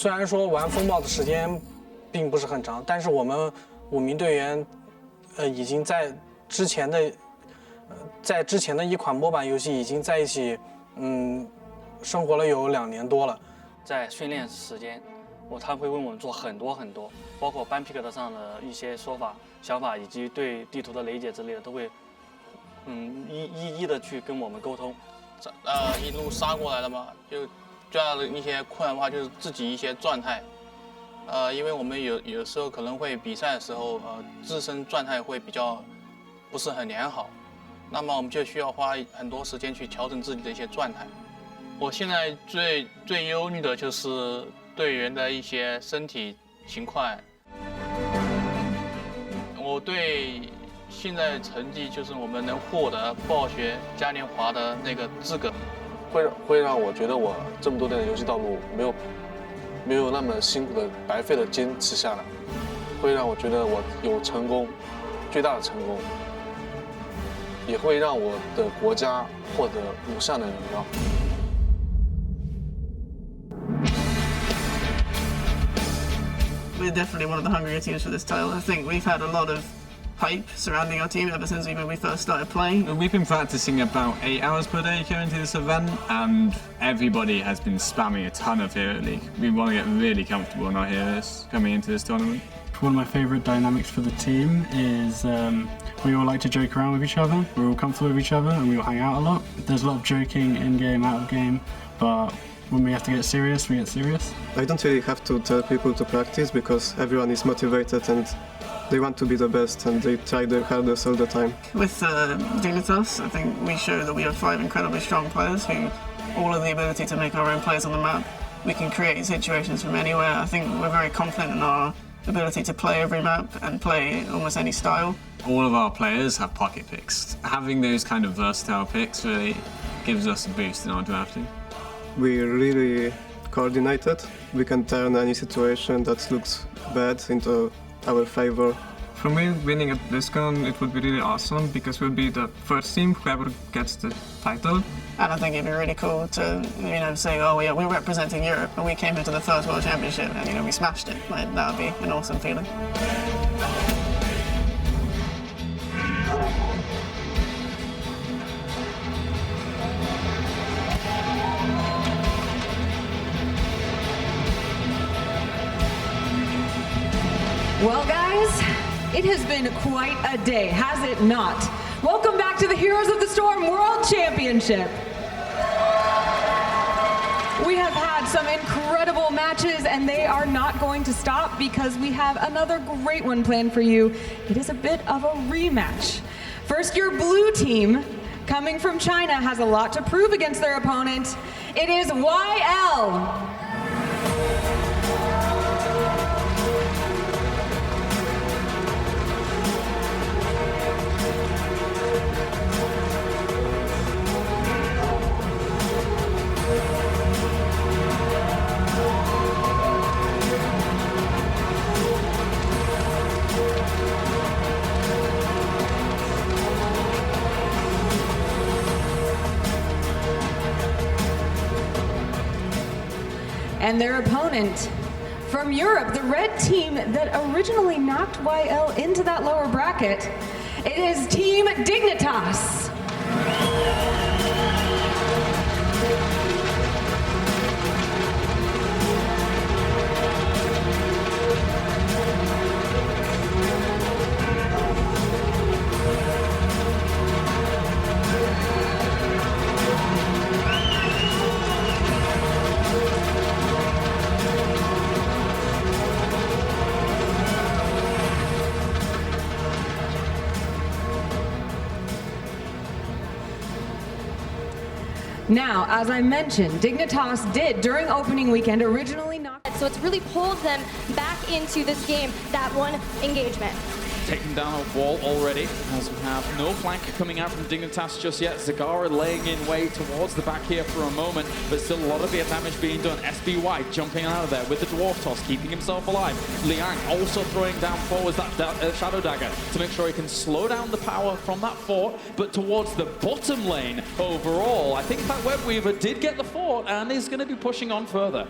虽然说玩风暴的时间并不是很长，但是我们5名队员，已经在之前的一款模板游戏已经在一起，生活了有2年多了。在训练时间，他会为我们做很多，包括班 pick 上的一些想法，以及对地图的理解之类的，都会一一的去跟我们沟通。一路杀过来了嘛，就最大的一些困难的话就是自己一些状态。因为我们有时候可能会比赛的时候，自身状态会比较不是很良好，那么我们就需要花很多时间去调整自己的一些状态。我现在最忧虑的就是队员的一些身体情况。我对现在成绩就是我们能获得暴雪嘉年华的那个资格，会让我觉得我这么多年的游戏道路没有那么辛苦的白费的坚持下来，会让我觉得我有成功，巨大的成功，也会让我的国家获得无上的荣耀。We're definitely one of the hungrier teams for this title. I think we've had a lot of hype surrounding our team ever since we first started playing. We've been practicing about 8 hours per day going to this event, and everybody has been spamming a ton of Hero League. We want to get really comfortable in our heroes coming into this tournament. One of my favourite dynamics for the team is we all like to joke around with each other. We're all comfortable with each other and we all hang out a lot. There's a lot of joking in-game, out of game, but when we have to get serious, we get serious. I don't really have to tell people to practice because everyone is motivated and they want to be the best and they try their hardest all the time. With Dignitas, I think we show that we have 5 incredibly strong players who all have the ability to make our own plays on the map. We can create situations from anywhere. I think we're very confident in our ability to play every map and play almost any style. All of our players have pocket picks. Having those kind of versatile picks really gives us a boost in our drafting. We're really coordinated. We can turn any situation that looks bad into our favor. For me, winning at BlizzCon, it would be really awesome because we'll be the first team whoever gets the title. And I think it'd be really cool to, say, oh yeah, we're representing Europe, and we came into the first World Championship, and we smashed it. Like, that would be an awesome feeling. Well, guys, it has been quite a day, has it not? Welcome back to the Heroes of the Storm World Championship. We have had some incredible matches, and they are not going to stop because we have another great one planned for you. It is a bit of a rematch. First, your blue team, coming from China, has a lot to prove against their opponent. It is YL. And their opponent from Europe, the red team that originally knocked YL into that lower bracket, it is Team Dignitas. Now, as I mentioned, Dignitas did, during opening weekend, originally knock. So it's really pulled them back into this game, that one engagement. Taken down a wall already, as we have no flank coming out from Dignitas just yet. Zagara laying in way towards the back here for a moment, but still a lot of damage being done. SBY jumping out of there with the Dwarf Toss, keeping himself alive. Liang also throwing down forwards that Shadow Dagger to make sure he can slow down the power from that fort, but towards the bottom lane overall. I think that Web Weaver did get the fort and is going to be pushing on further.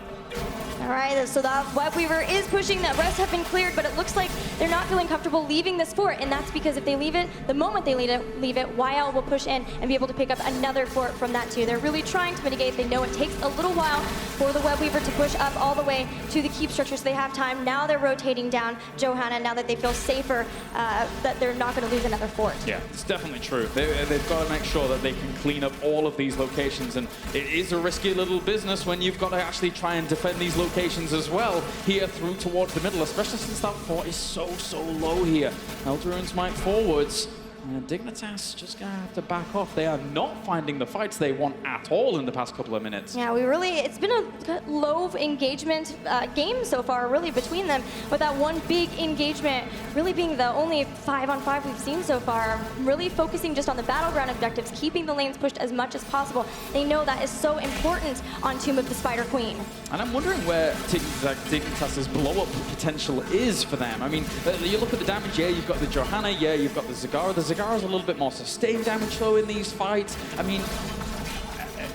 All right, so that Web Weaver is pushing. The rest have been cleared, but it looks like they're not feeling comfortable leaving this fort, and that's because if they leave it, the moment they leave it, YL will push in and be able to pick up another fort from that too. They're really trying to mitigate. They know it takes a little while for the Web Weaver to push up all the way to the keep structure, so they have time. Now they're rotating down Johanna, now that they feel safer that they're not going to lose another fort. Yeah, it's definitely true. They've got to make sure that they can clean up all of these locations, and it is a risky little business when you've got to actually try and defend these locations as well here through towards the middle, especially since that fort is so low here. Eldraune's might forwards. And Dignitas just gonna have to back off. They are not finding the fights they want at all in the past couple of minutes. Yeah, it's been a low engagement game so far, really, between them, with that one big engagement really being the only 5-on-5 we've seen so far, really focusing just on the battleground objectives, keeping the lanes pushed as much as possible. They know that is so important on Tomb of the Spider Queen. And I'm wondering where Dignitas' blow-up potential is for them. I mean, you look at the damage, yeah, you've got the Johanna, yeah, you've got the Zagara. The Zagara's a little bit more sustained damage, though, in these fights. I mean,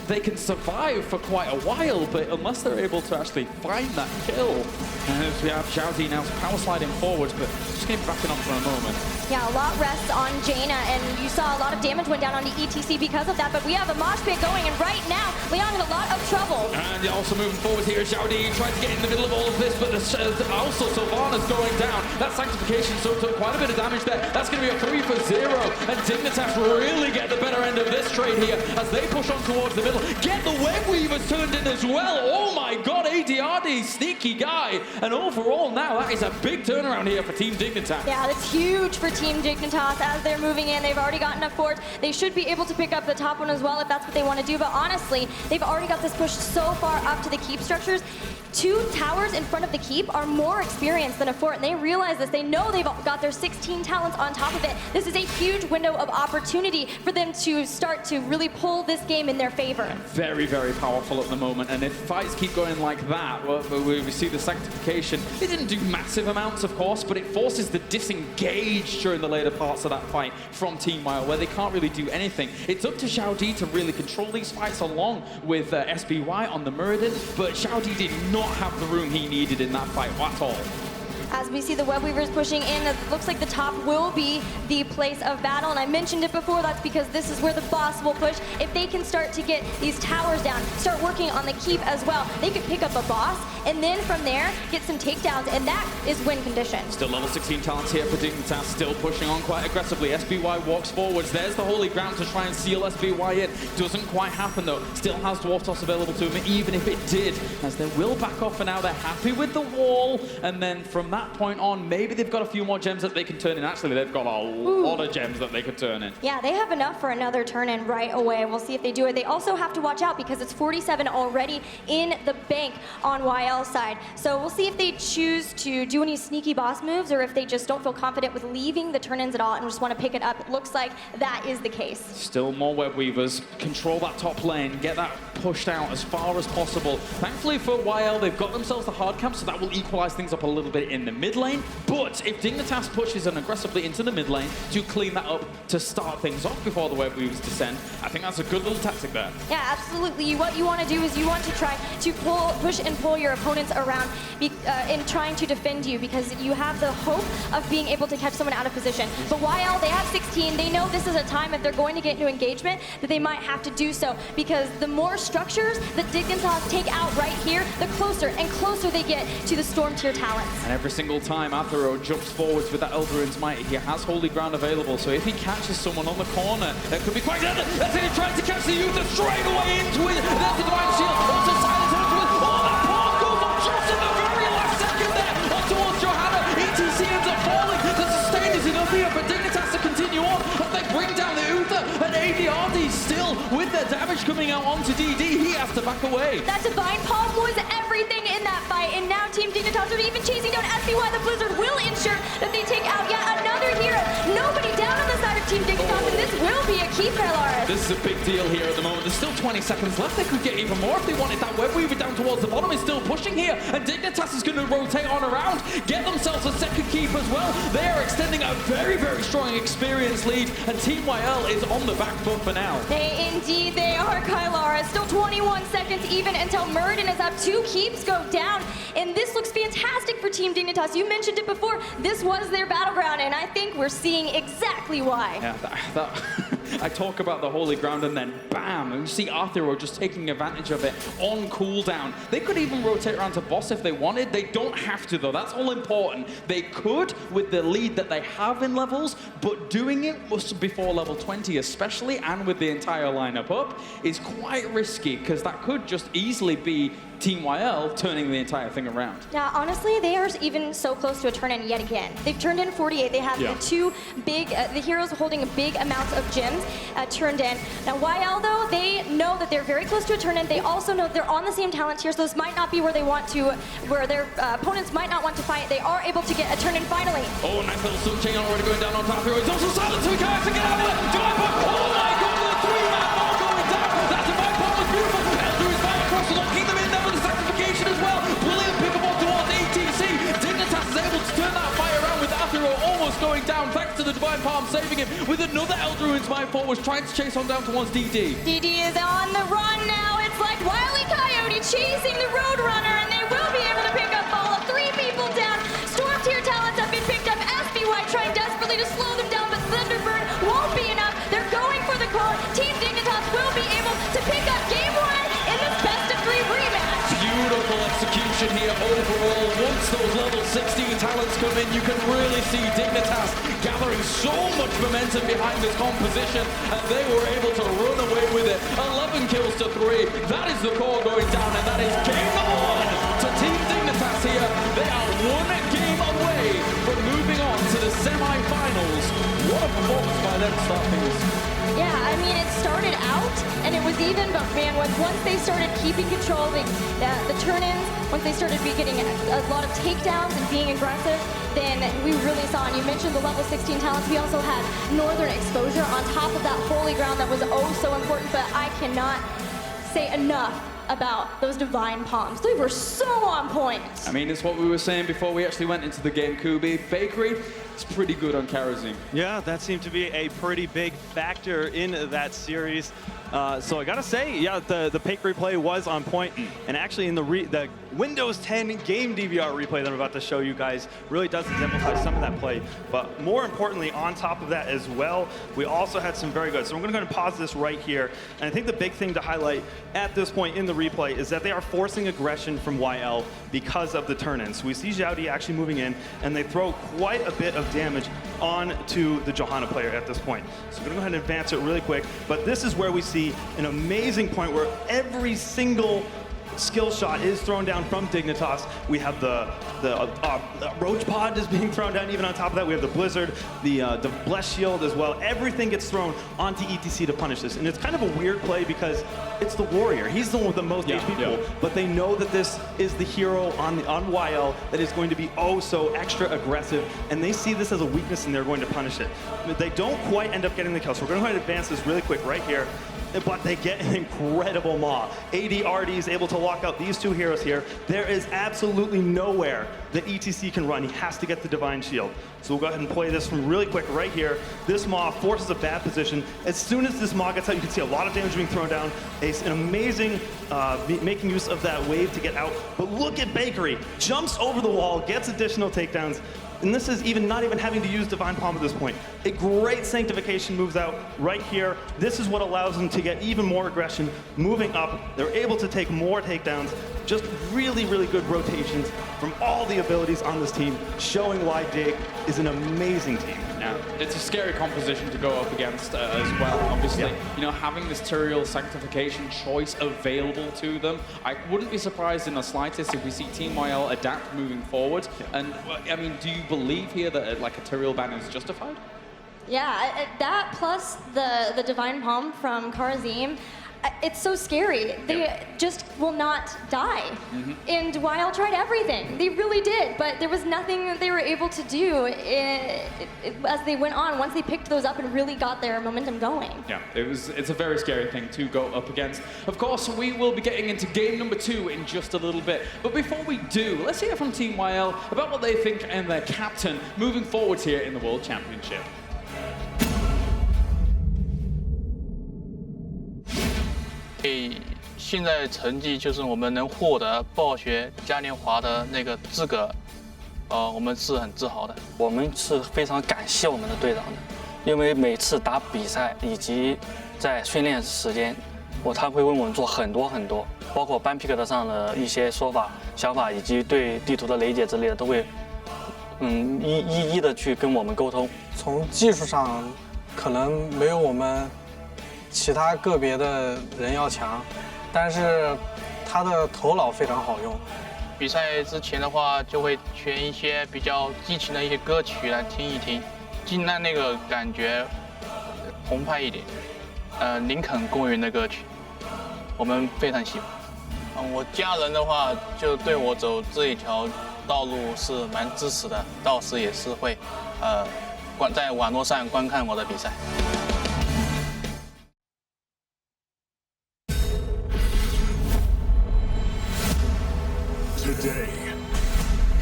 they can survive for quite a while, but unless they're able to actually find that kill. And as we have Xiaodi now power sliding forwards, but just going to be backing up for a moment. Yeah, a lot rests on Jaina, and you saw a lot of damage went down on the ETC because of that, but we have a mosh pit going, and right now, Liang in a lot of trouble. And also moving forward here, Xiaodi trying to get in the middle of all of this, but also Sylvana's going down. That Sanctification so took quite a bit of damage there. That's going to be a 3 for 0, and Dignitas really get the better end of this trade here as they push on towards the middle. Get the Web Weavers turned in as well. Oh my god, adrd, sneaky guy. And overall now, that is a big turnaround here for Team Dignitas. Yeah, that's huge for Team Dignitas as they're moving in. They've already gotten a fort. They should be able to pick up the top one as well if that's what they want to do. But honestly, they've already got this pushed so far up to the keep structures. 2 towers in front of the keep are more experienced than a fort, and they realize this. They know they've got their 16 talents on top of it. This is a huge window of opportunity for them to start to really pull this game in their favor. Very, very powerful at the moment, and if fights keep going like that, well, we see the Sanctification. It didn't do massive amounts, of course, but it forces the disengage during the later parts of that fight from Team YL, where they can't really do anything. It's up to Xiaodi to really control these fights along with SBY on the Muradin, but Xiaodi did not have the room he needed in that fight at all. As we see the Web Weavers pushing in, it looks like the top will be the place of battle. And I mentioned it before, that's because this is where the boss will push. If they can start to get these towers down, start working on the keep as well, they could pick up a boss, and then from there, get some takedowns, and that is win condition. Still level 16 talents here for Dignitas, still pushing on quite aggressively. SBY walks forwards. There's the holy ground to try and seal SBY in. Doesn't quite happen, though. Still has Dwarf Toss available to him, even if it did, as they will back off for now. They're happy with the wall, and then from that point on, maybe they've got a few more gems that they can turn in. Actually, they've got a lot of gems that they could turn in. Yeah, they have enough for another turn in right away. We'll see if they do it. They also have to watch out because it's 47 already in the bank on YL's side. So we'll see if they choose to do any sneaky boss moves or if they just don't feel confident with leaving the turn-ins at all and just want to pick it up. It looks like that is the case. Still more Web Weavers. Control that top lane. Get that pushed out as far as possible. Thankfully for YL, they've got themselves the hard camp, so that will equalize things up a little bit in the mid lane. But if Dignitas pushes in aggressively into the mid lane to clean that up to start things off before the Web Weavers descend, I think that's a good little tactic there. Yeah, absolutely. What you want to do is you want to try to push and pull your opponents around in trying to defend you, because you have the hope of being able to catch someone out of position. But YL, they have 16. They know this is a time if they're going to get into engagement that they might have to do so, because the more structures that Dignitas take out right here, the closer and closer they get to the Storm tier talents. And every single time Athero jumps forwards with that Eldraune's Might, he has Holy Ground available, so if he catches someone on the corner, that could be quite good. That's it, he tries to catch the Uther straight away into it. There's the Divine Shield, also silence into it. Oh, that pawn goes up just in the very last second there. On towards Johanna, ETC ends up falling. The sustain is enough here for Dignitas to continue on, but they bring down the Uther, and adrd still with their damage coming out onto DD. He has to back away. That Divine Palm was everything in that fight, and now Team Dignitas are even chasing down SBY. The Blizzard will ensure that they take out yet another hero. Nobody down on the side of Team Dignitas, and this will be a keep, Lars. This is a big deal here at the moment. There's still 20 seconds left. They could get even more if they wanted. That Web Weaver down towards the bottom is still pushing here, and Dignitas is going to rotate on around, get themselves a second keep as well. They are extending a very, very strong experience lead, and Team YL is on the back foot for now. Indeed they are, Kylara. Still 21 seconds even until Murden is up. 2 keeps go down, and this looks fantastic for Team Dignitas. You mentioned it before. This was their battleground, and I think we're seeing exactly why. Yeah, I talk about the holy ground, and then bam, and you see Athero just taking advantage of it on cooldown. They could even rotate around to boss if they wanted. They don't have to, though. That's all important. They could with the lead that they have in levels, but doing it before level 20 especially, and with the entire lineup up, is quite risky, because that could just easily be Team YL turning the entire thing around. Yeah, honestly, they are even so close to a turn-in yet again. They've turned in 48. They have the 2 big, the heroes holding big amounts of gems turned in. Now, YL, though, they know that they're very close to a turn-in. They also know they're on the same talent tier, so this might not be where they want to, where their opponents might not want to fight. They are able to get a turn-in finally. Oh, nice little swim chain already going down on top here. It's also silent, so we can't get out of it. Divine Bomb, oh my god, the 3-man ball going down. That Divine Bomb was beautiful. Elder is back across the locking them in there with the sacrification as well. Brilliant pick up towards ATC. Dignitas is able to turn that fight around with Athero almost going down, thanks to the Divine Palm saving him with another Elder Ruins Mind Forward, trying to chase on down towards DD. DD is on the run now. It's like Wile E. Coyote chasing the Roadrunner, and they will be able to pick up all of 3 people down. Storm tier talents have been picked up. SBY trying desperately to slow them down, but Thunderbird won't be enough. They're going for the core. Team Dignitas will be able to pick up game 1 in this best-of-3 rematch. Beautiful execution here overall. Once those level 16 talents come in, you can really see Dignitas gathering so much momentum behind this composition, and they were able to run away with it. 11 kills to 3. That is the core going down, and that is game number 1 to Team Dignitas here. They are 1 game away from moving on to the semi-finals. What a performance by them to start things. Yeah, I mean, it started out, and it was even, but man, once they started keeping control, the turn-ins, once they started getting a lot of takedowns and being aggressive, then we really saw, and you mentioned the level 16 talents, we also had Northern exposure on top of that holy ground that was oh so important, but I cannot say enough about those Divine Palms. They were so on point. I mean, it's what we were saying before we actually went into the game, Kubi. Bakery, it's pretty good on Karazim. Yeah, that seemed to be a pretty big factor in that series. So I gotta say, yeah, the Pake replay was on point, and actually in the Windows 10 game DVR replay that I'm about to show you guys really does exemplify some of that play. But more importantly, on top of that as well, we also had some very good. So I'm gonna go ahead and pause this right here. And I think the big thing to highlight at this point in the replay is that they are forcing aggression from YL because of the turn-ins. So we see Xiaodi actually moving in, and they throw quite a bit of damage onto the Johanna player at this point. So I'm gonna go ahead and advance it really quick. But this is where we see an amazing point where every single skill shot is thrown down from Dignitas. We have the Roach Pod is being thrown down. Even on top of that, we have the Blizzard, the Bless Shield as well. Everything gets thrown onto ETC to punish this. And it's kind of a weird play because it's the Warrior. He's the one with the most HP pool. But they know that this is the hero on YL that is going to be oh so extra aggressive. And they see this as a weakness and they're going to punish it. But they don't quite end up getting the kill. So we're going to go ahead and advance this really quick right here. But they get an incredible maw. adrd is able to lock out these 2 heroes here. There is absolutely nowhere that ETC can run. He has to get the Divine Shield. So we'll go ahead and play this from really quick right here. This maw forces a bad position. As soon as this maw gets out, you can see a lot of damage being thrown down. An amazing making use of that wave to get out. But look at Bakery. Jumps over the wall, gets additional takedowns. And this is not even having to use Divine Palm at this point. A great sanctification moves out right here. This is what allows them to get even more aggression moving up. They're able to take more takedowns. Just really, really good rotations from all the abilities on this team, showing why Dig is an amazing team. Yeah, it's a scary composition to go up against as well. Obviously, you know, having this Tyrael sanctification choice available to them, I wouldn't be surprised in the slightest if we see Team YL adapt moving forward. And I mean, do you believe here that like a Tyrael ban is justified? Yeah, that plus the Divine Palm from Karazim, it's so scary. They just will not die. And YL tried everything. They really did, but there was nothing that they were able to do as they went on, once they picked those up and really got their momentum going. Yeah, it's a very scary thing to go up against. Of course, we will be getting into game number 2 in just a little bit. But before we do, let's hear from Team YL about what they think and their captain moving forward here in the World Championship. 现在成绩就是我们能获得暴雪嘉年华的那个资格，我们是很自豪的。我们是非常感谢我们的队长的，因为每次打比赛以及在训练时间，他会为我们做很多，包括班 pick 上的一些说法、想法，以及对地图的理解之类的，都会一一的去跟我们沟通。从技术上，可能没有我们其他个别的人要强，但是他的头脑非常好用。比赛之前的话，就会选一些比较激情的一些歌曲来听一听，尽让那个感觉澎湃一点。林肯公园的歌曲，我们非常喜欢。我家人的话，就对我走这一条道路是蛮支持的，到时也是会在网络上观看我的比赛。Today,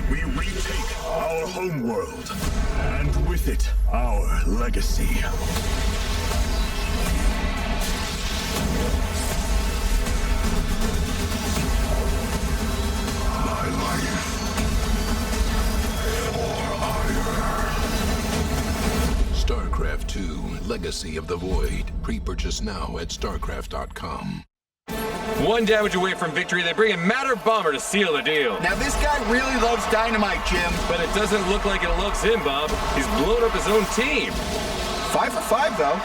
we retake our homeworld, and with it, our legacy. My life for hire. StarCraft 2, Legacy of the Void. Pre-purchase now at StarCraft.com. One damage away from victory, they bring in Matter Bomber to seal the deal. Now this guy really loves dynamite, Jim. But it doesn't look like it loves him, Bob. He's blown up his own team. 5 for 5, though.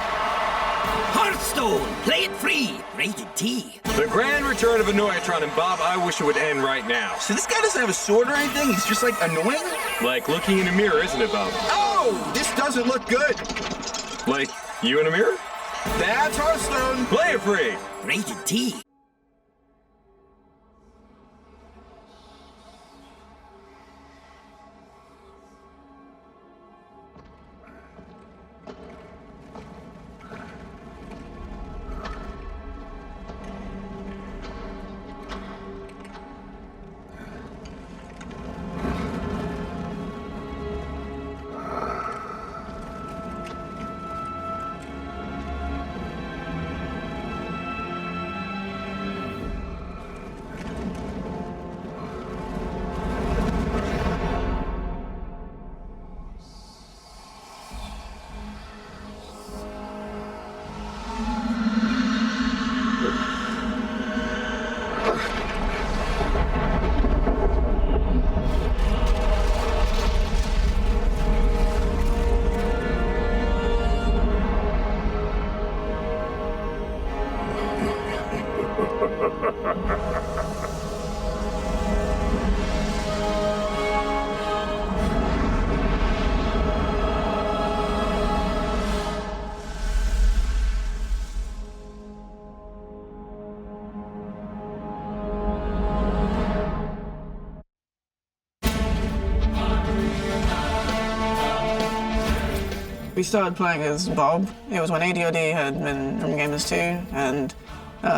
Hearthstone, play it free, rated T. The grand return of Annoyatron, and Bob, I wish it would end right now. So this guy doesn't have a sword or anything? He's just, like, annoying? Like looking in a mirror, isn't it, Bob? Oh, this doesn't look good. Like you in a mirror? That's Hearthstone. Play it free. Rated T. We started playing as Bob. It was when adrd had been from Gamers 2, and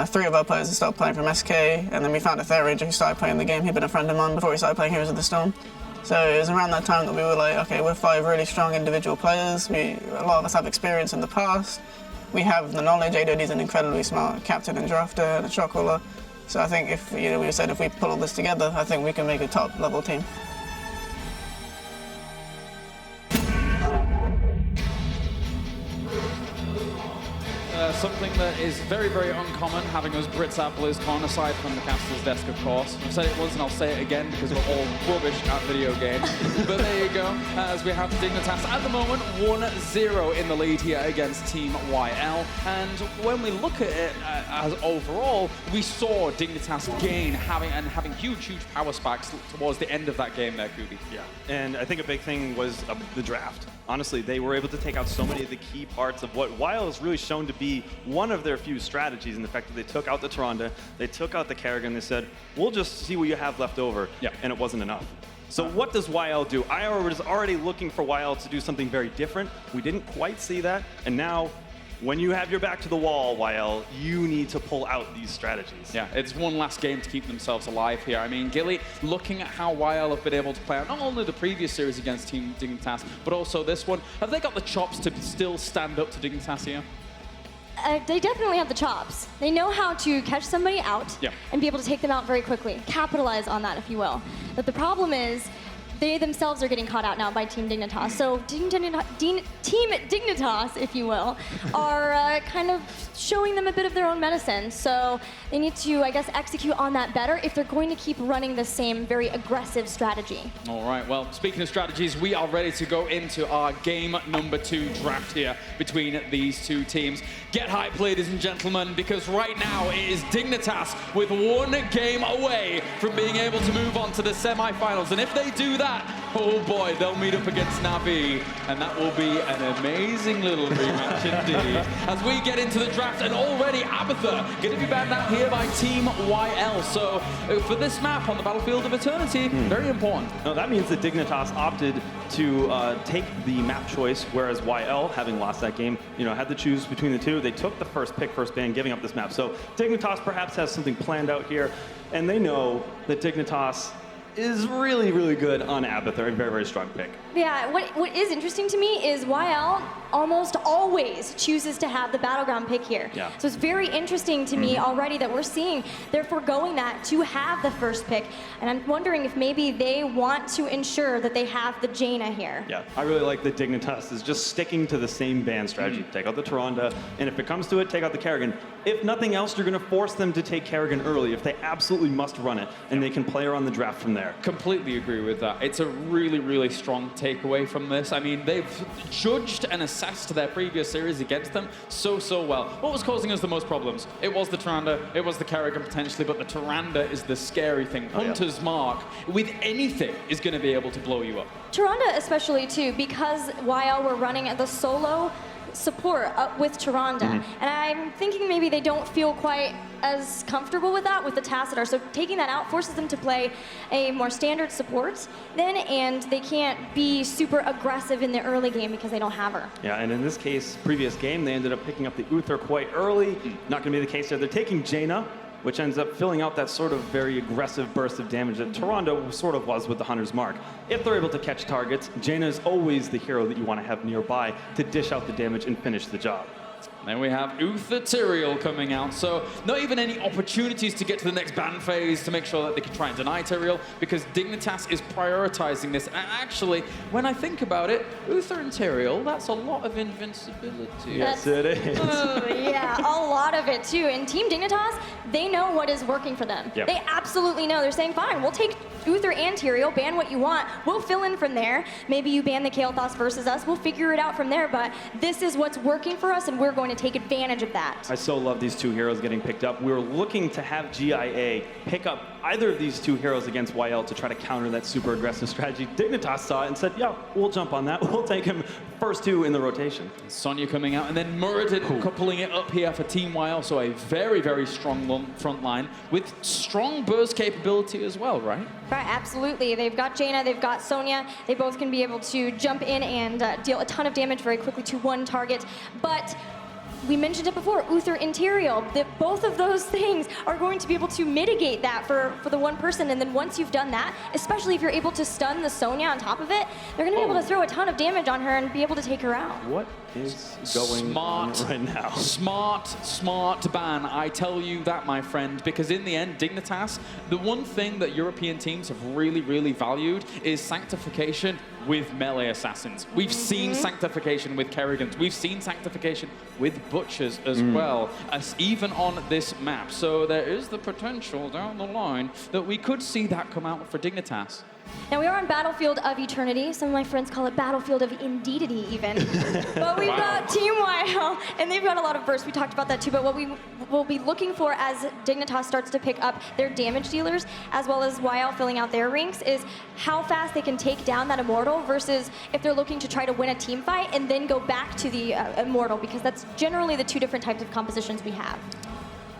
3 of our players had started playing from SK, and then we found Atheroangel who started playing the game. He'd been a friend of mine before he started playing Heroes of the Storm. So it was around that time that we were like, okay, we're 5 really strong individual players. A lot of us have experience in the past. We have the knowledge. adrd's an incredibly smart captain and drafter and a shot caller. So I think if we said if we pull all this together, I think we can make a top level team. Something that is very, very uncommon, having us Brits at BlizzCon, aside from the caster's desk, of course. I've said it once and I'll say it again because we're all rubbish at video games. But there you go, as we have Dignitas at the moment 1-0 in the lead here against Team YL. And when we look at it as overall, we saw Dignitas gain, having huge power spikes towards the end of that game there, Kubi. Yeah, and I think a big thing was the draft. Honestly, they were able to take out so many of the key parts of what YL has really shown to be one of their few strategies in the fact that they took out the Tyrande, they took out the Kerrigan, they said, we'll just see what you have left over, and it wasn't enough. So what does YL do? IR was already looking for YL to do something very different. We didn't quite see that, and now when you have your back to the wall, YL, you need to pull out these strategies. Yeah, it's one last game to keep themselves alive here. I mean, Gilly, looking at how YL have been able to play out not only the previous series against Team Dignitas, but also this one, have they got the chops to still stand up to Dignitas here? They definitely have the chops. They know how to catch somebody out and be able to take them out very quickly. Capitalize on that, if you will. But the problem is, they themselves are getting caught out now by Team Dignitas. So Team Dignitas, if you will, are kind of showing them a bit of their own medicine. So they need to, I guess, execute on that better if they're going to keep running the same very aggressive strategy. All right, well, speaking of strategies, we are ready to go into our game number 2 draft here between these two teams. Get hyped, ladies and gentlemen, because right now it is Dignitas with 1 game away from being able to move on to the semi-finals. And if they do that, oh boy, they'll meet up against Navi, and that will be an amazing little rematch indeed. As we get into the draft, and already Abatha going to be banned out here by Team YL. So for this map on the Battlefield of Eternity, very important. No, that means that Dignitas opted to take the map choice, whereas YL, having lost that game, had to choose between the two. They took the first pick, first ban, giving up this map. So Dignitas perhaps has something planned out here, and they know that Dignitas is really, really good on Abatha, a very, very strong pick. Yeah, what is interesting to me is YL almost always chooses to have the Battleground pick here. Yeah. So it's very interesting to me already that we're seeing they're foregoing that to have the first pick. And I'm wondering if maybe they want to ensure that they have the Jaina here. Yeah, I really like that Dignitas is just sticking to the same ban strategy. Take out the Tyrande, and if it comes to it, take out the Kerrigan. If nothing else, you're going to force them to take Kerrigan early if they absolutely must run it, and they can play around the draft from there. Completely agree with that. It's a really, really strong takeaway from this. I mean, they've judged and assessed their previous series against them so well. What was causing us the most problems? It was the Tyrande, it was the Kerrigan potentially, but the Tyrande is the scary thing. Hunter's Mark, with anything, is going to be able to blow you up. Tyrande especially too, because YL were running the solo support up with Tyrande. And I'm thinking maybe they don't feel quite as comfortable with that with the Tassadar. So taking that out forces them to play a more standard support then, and they can't be super aggressive in the early game because they don't have her. Yeah, and in this case, previous game, they ended up picking up the Uther quite early. Not going to be the case there. They're taking Jaina, which ends up filling out that sort of very aggressive burst of damage that Tyrande sort of was with the Hunter's Mark. If they're able to catch targets, Jaina is always the hero that you want to have nearby to dish out the damage and finish the job. Then we have Atheroangel coming out, so not even any opportunities to get to the next ban phase to make sure that they can try and deny Atheroangel, because Dignitas is prioritizing this. And actually, when I think about it, Atheroangel, that's a lot of invincibility. Yes, it is. Oh, yeah, a lot of it too. And Team Dignitas, they know what is working for them. Yep. They absolutely know. They're saying, fine, we'll take Uther and Tyrael, ban what you want. We'll fill in from there. Maybe you ban the Kael'thas versus us. We'll figure it out from there, but this is what's working for us, and we're going to take advantage of that. I so love these two heroes getting picked up. We were looking to have GIA pick up either of these two heroes against YL to try to counter that super aggressive strategy. Dignitas saw it and said, yeah, we'll jump on that. We'll take him first 2 in the rotation. Sonya coming out, and then Muradin coupling it up here for Team YL, so a very, very strong front line with strong burst capability as well, right? Right, absolutely. They've got Jaina, they've got Sonya. They both can be able to jump in and deal a ton of damage very quickly to one target. But we mentioned it before, Uther and Tyrael, that both of those things are going to be able to mitigate that for the one person. And then once you've done that, especially if you're able to stun the Sonya on top of it, they're going to be able to throw a ton of damage on her and be able to take her out. What is going on right now? Smart ban. I tell you that, my friend, because in the end, Dignitas, the one thing that European teams have really, really valued is sanctification with melee assassins. We've seen sanctification with Kerrigans. We've seen sanctification with Butchers as well, as even on this map. So there is the potential down the line that we could see that come out for Dignitas. Now we are on Battlefield of Eternity. Some of my friends call it Battlefield of Indeedity even. But we've got Team YL, and they've got a lot of bursts. We talked about that too, but what we will be looking for as Dignitas starts to pick up their damage dealers, as well as YL filling out their ranks, is how fast they can take down that Immortal versus if they're looking to try to win a team fight and then go back to the Immortal, because that's generally the two different types of compositions we have.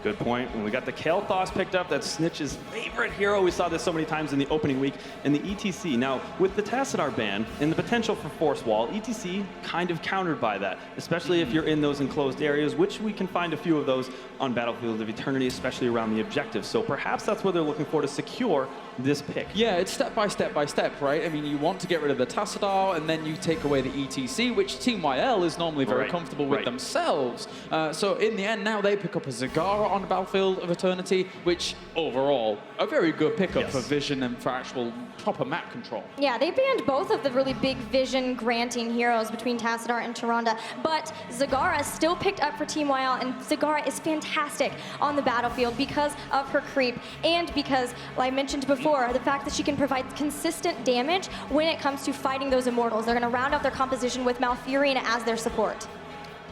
Good point. When we got the Kael'thas picked up, that's Snitch's favorite hero. We saw this so many times in the opening week. And the ETC. Now, with the Tassadar ban and the potential for Force Wall, ETC kind of countered by that, especially if you're in those enclosed areas, which we can find a few of those on Battlefield of Eternity, especially around the objectives. So perhaps that's what they're looking for to secure this pick. Yeah, it's step by step by step, right? I mean, you want to get rid of the Tassadar, and then you take away the ETC, which Team YL is normally very comfortable with themselves. So in the end, now they pick up a Zagara on Battlefield of Eternity, which overall, a very good pickup for vision and for actual proper map control. Yeah, they banned both of the really big vision-granting heroes between Tassadar and Tyrande, but Zagara still picked up for Team YL, and Zagara is fantastic on the battlefield because of her creep, and because, like I mentioned before, the fact that she can provide consistent damage when it comes to fighting those Immortals. They're going to round out their composition with Malfurion as their support.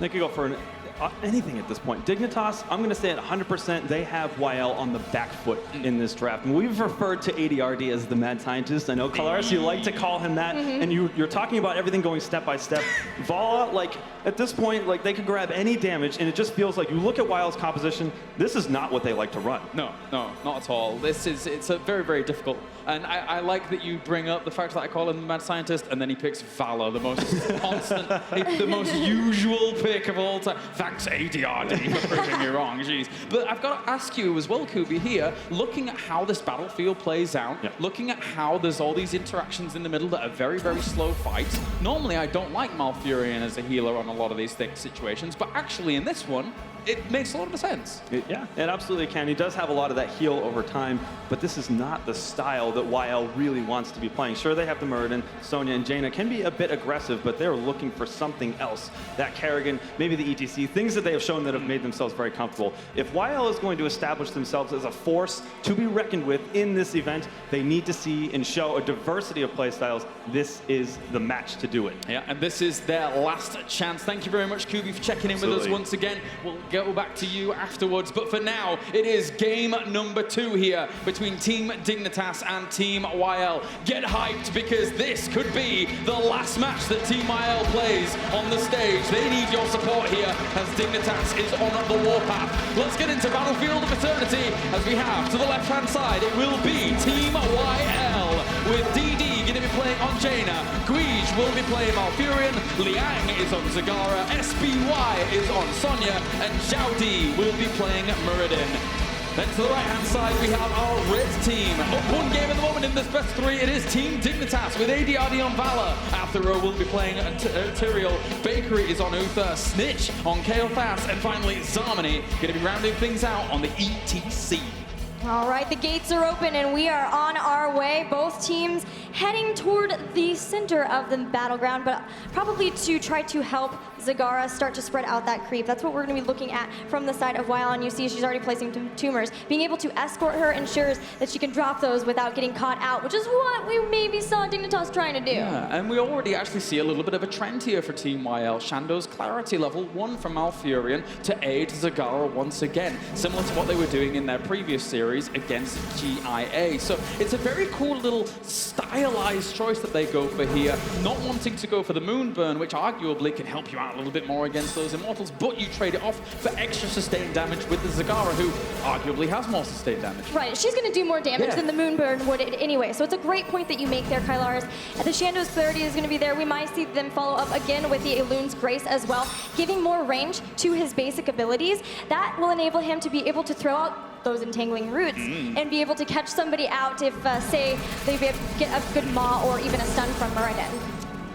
They could go for anything at this point. Dignitas, I'm going to say at 100%, they have YL on the back foot in this draft. And we've referred to adrd as the mad scientist. I know, Kalaris, you like to call him that. And you're talking about everything going step by step. Vala, like, at this point, like, they could grab any damage, and it just feels like, you look at YL's composition, this is not what they like to run. No, not at all. It's a very, very difficult. And I like that you bring up the fact that I call him the mad scientist, and then he picks Vala, the most constant, the most usual pick of all time. Thanks, adrd, for proving me wrong, jeez. But I've got to ask you as well, Kubi, here, looking at how this battlefield plays out, looking at how there's all these interactions in the middle that are very, very slow fights. Normally, I don't like Malfurion as a healer on a lot of these thick situations, but actually in this one, it makes a lot of sense. Yeah, it absolutely can. He does have a lot of that heal over time, but this is not the style that YL really wants to be playing. Sure, they have the Muradin, Sonya, and Jaina can be a bit aggressive, but they're looking for something else. That Kerrigan, maybe the ETC, things that they have shown that have made themselves very comfortable. If YL is going to establish themselves as a force to be reckoned with in this event, they need to see and show a diversity of playstyles. This is the match to do it. Yeah, and this is their last chance. Thank you very much, Kubi, for checking in with us once again. We'll go back to you afterwards, but for now, it is game number 2 here between Team Dignitas and Team YL. Get hyped, because this could be the last match that Team YL plays on the stage. They need your support here as Dignitas is on the warpath. Let's get into Battlefield of Eternity as we have to the left-hand side. It will be Team YL with DD going to be playing on Jaina. Guij will be playing Malfurion. Liang is on Zagara. SBY is on Sonya, and Xiaodi will be playing Muradin. Then to the right-hand side, we have our red team. Up one game at the moment in this best 3, it is Team Dignitas with adrd on Valor. Athero will be playing Tyrael. Bakery is on Uther. Snitch on Kael'thas. And finally, Zarmony going to be rounding things out on the ETC. All right, the gates are open and we are on our way. Both teams heading toward the center of the battleground, but probably to try to help Zagara start to spread out that creep. That's what we're going to be looking at from the side of YL, and you see she's already placing tumors. Being able to escort her ensures that she can drop those without getting caught out, which is what we maybe saw Dignitas trying to do. Yeah, and we already actually see a little bit of a trend here for Team YL. Shando's clarity level 1 from Malfurion to aid Zagara once again, similar to what they were doing in their previous series against GIA. So it's a very cool little stylized choice that they go for here, not wanting to go for the Moonburn, which arguably can help you out a little bit more against those Immortals, but you trade it off for extra sustained damage with the Zagara, who arguably has more sustained damage. Right, she's going to do more damage than the Moonburn would anyway, so it's a great point that you make there, Kailaris. The Shando's clarity is going to be there. We might see them follow up again with the Elun's Grace as well, giving more range to his basic abilities. That will enable him to be able to throw out those entangling roots and be able to catch somebody out if, say, they get a good maw or even a stun from Muradin.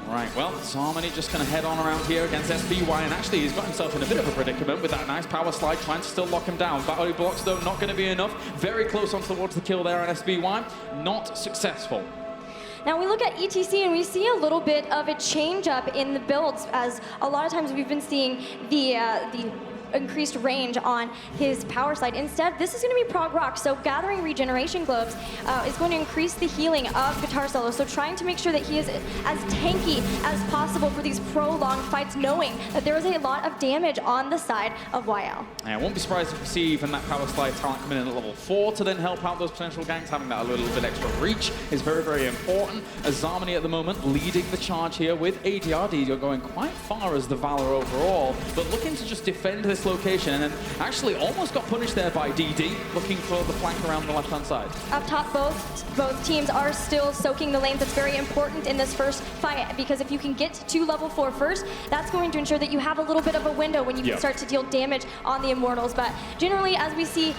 Right, well, Zarmony just going to head on around here against SBY, and actually he's got himself in a bit of a predicament with that nice power slide, trying to still lock him down. Battery blocks, though, not going to be enough. Very close on towards the kill there on SBY. Not successful. Now we look at ETC and we see a little bit of a change up in the builds, as a lot of times we've been seeing the increased range on his power slide. Instead, this is going to be Prog Rock, so gathering regeneration globes is going to increase the healing of guitar solo, so trying to make sure that he is as tanky as possible for these prolonged fights, knowing that there is a lot of damage on the side of YL. Yeah, I won't be surprised if we see even that power slide talent coming in at level 4 to then help out those potential ganks. Having that a little bit extra reach is very, very important. As Zarmony at the moment leading the charge here with adrd. You're going quite far as the Valor overall, but looking to just defend this location, and actually almost got punished there by DD, looking for the flank around the left-hand side. Up top, both teams are still soaking the lanes. That's very important in this first fight, because if you can get to level 4 first, that's going to ensure that you have a little bit of a window when you can start to deal damage on the Immortals. But generally, as we see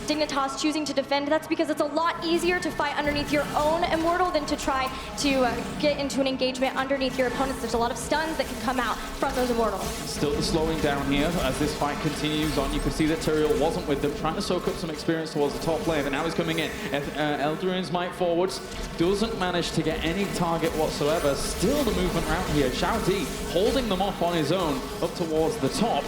Dignitas choosing to defend, that's because it's a lot easier to fight underneath your own Immortal than to try to get into an engagement underneath your opponents. There's a lot of stuns that can come out from those Immortals. Still the slowing down here as this fight continues on. You can see that Tyrael wasn't with them, trying to soak up some experience towards the top lane, but now he's coming in. Eldrain's might forwards, doesn't manage to get any target whatsoever. Still the movement around here. Xiaod holding them off on his own up towards the top.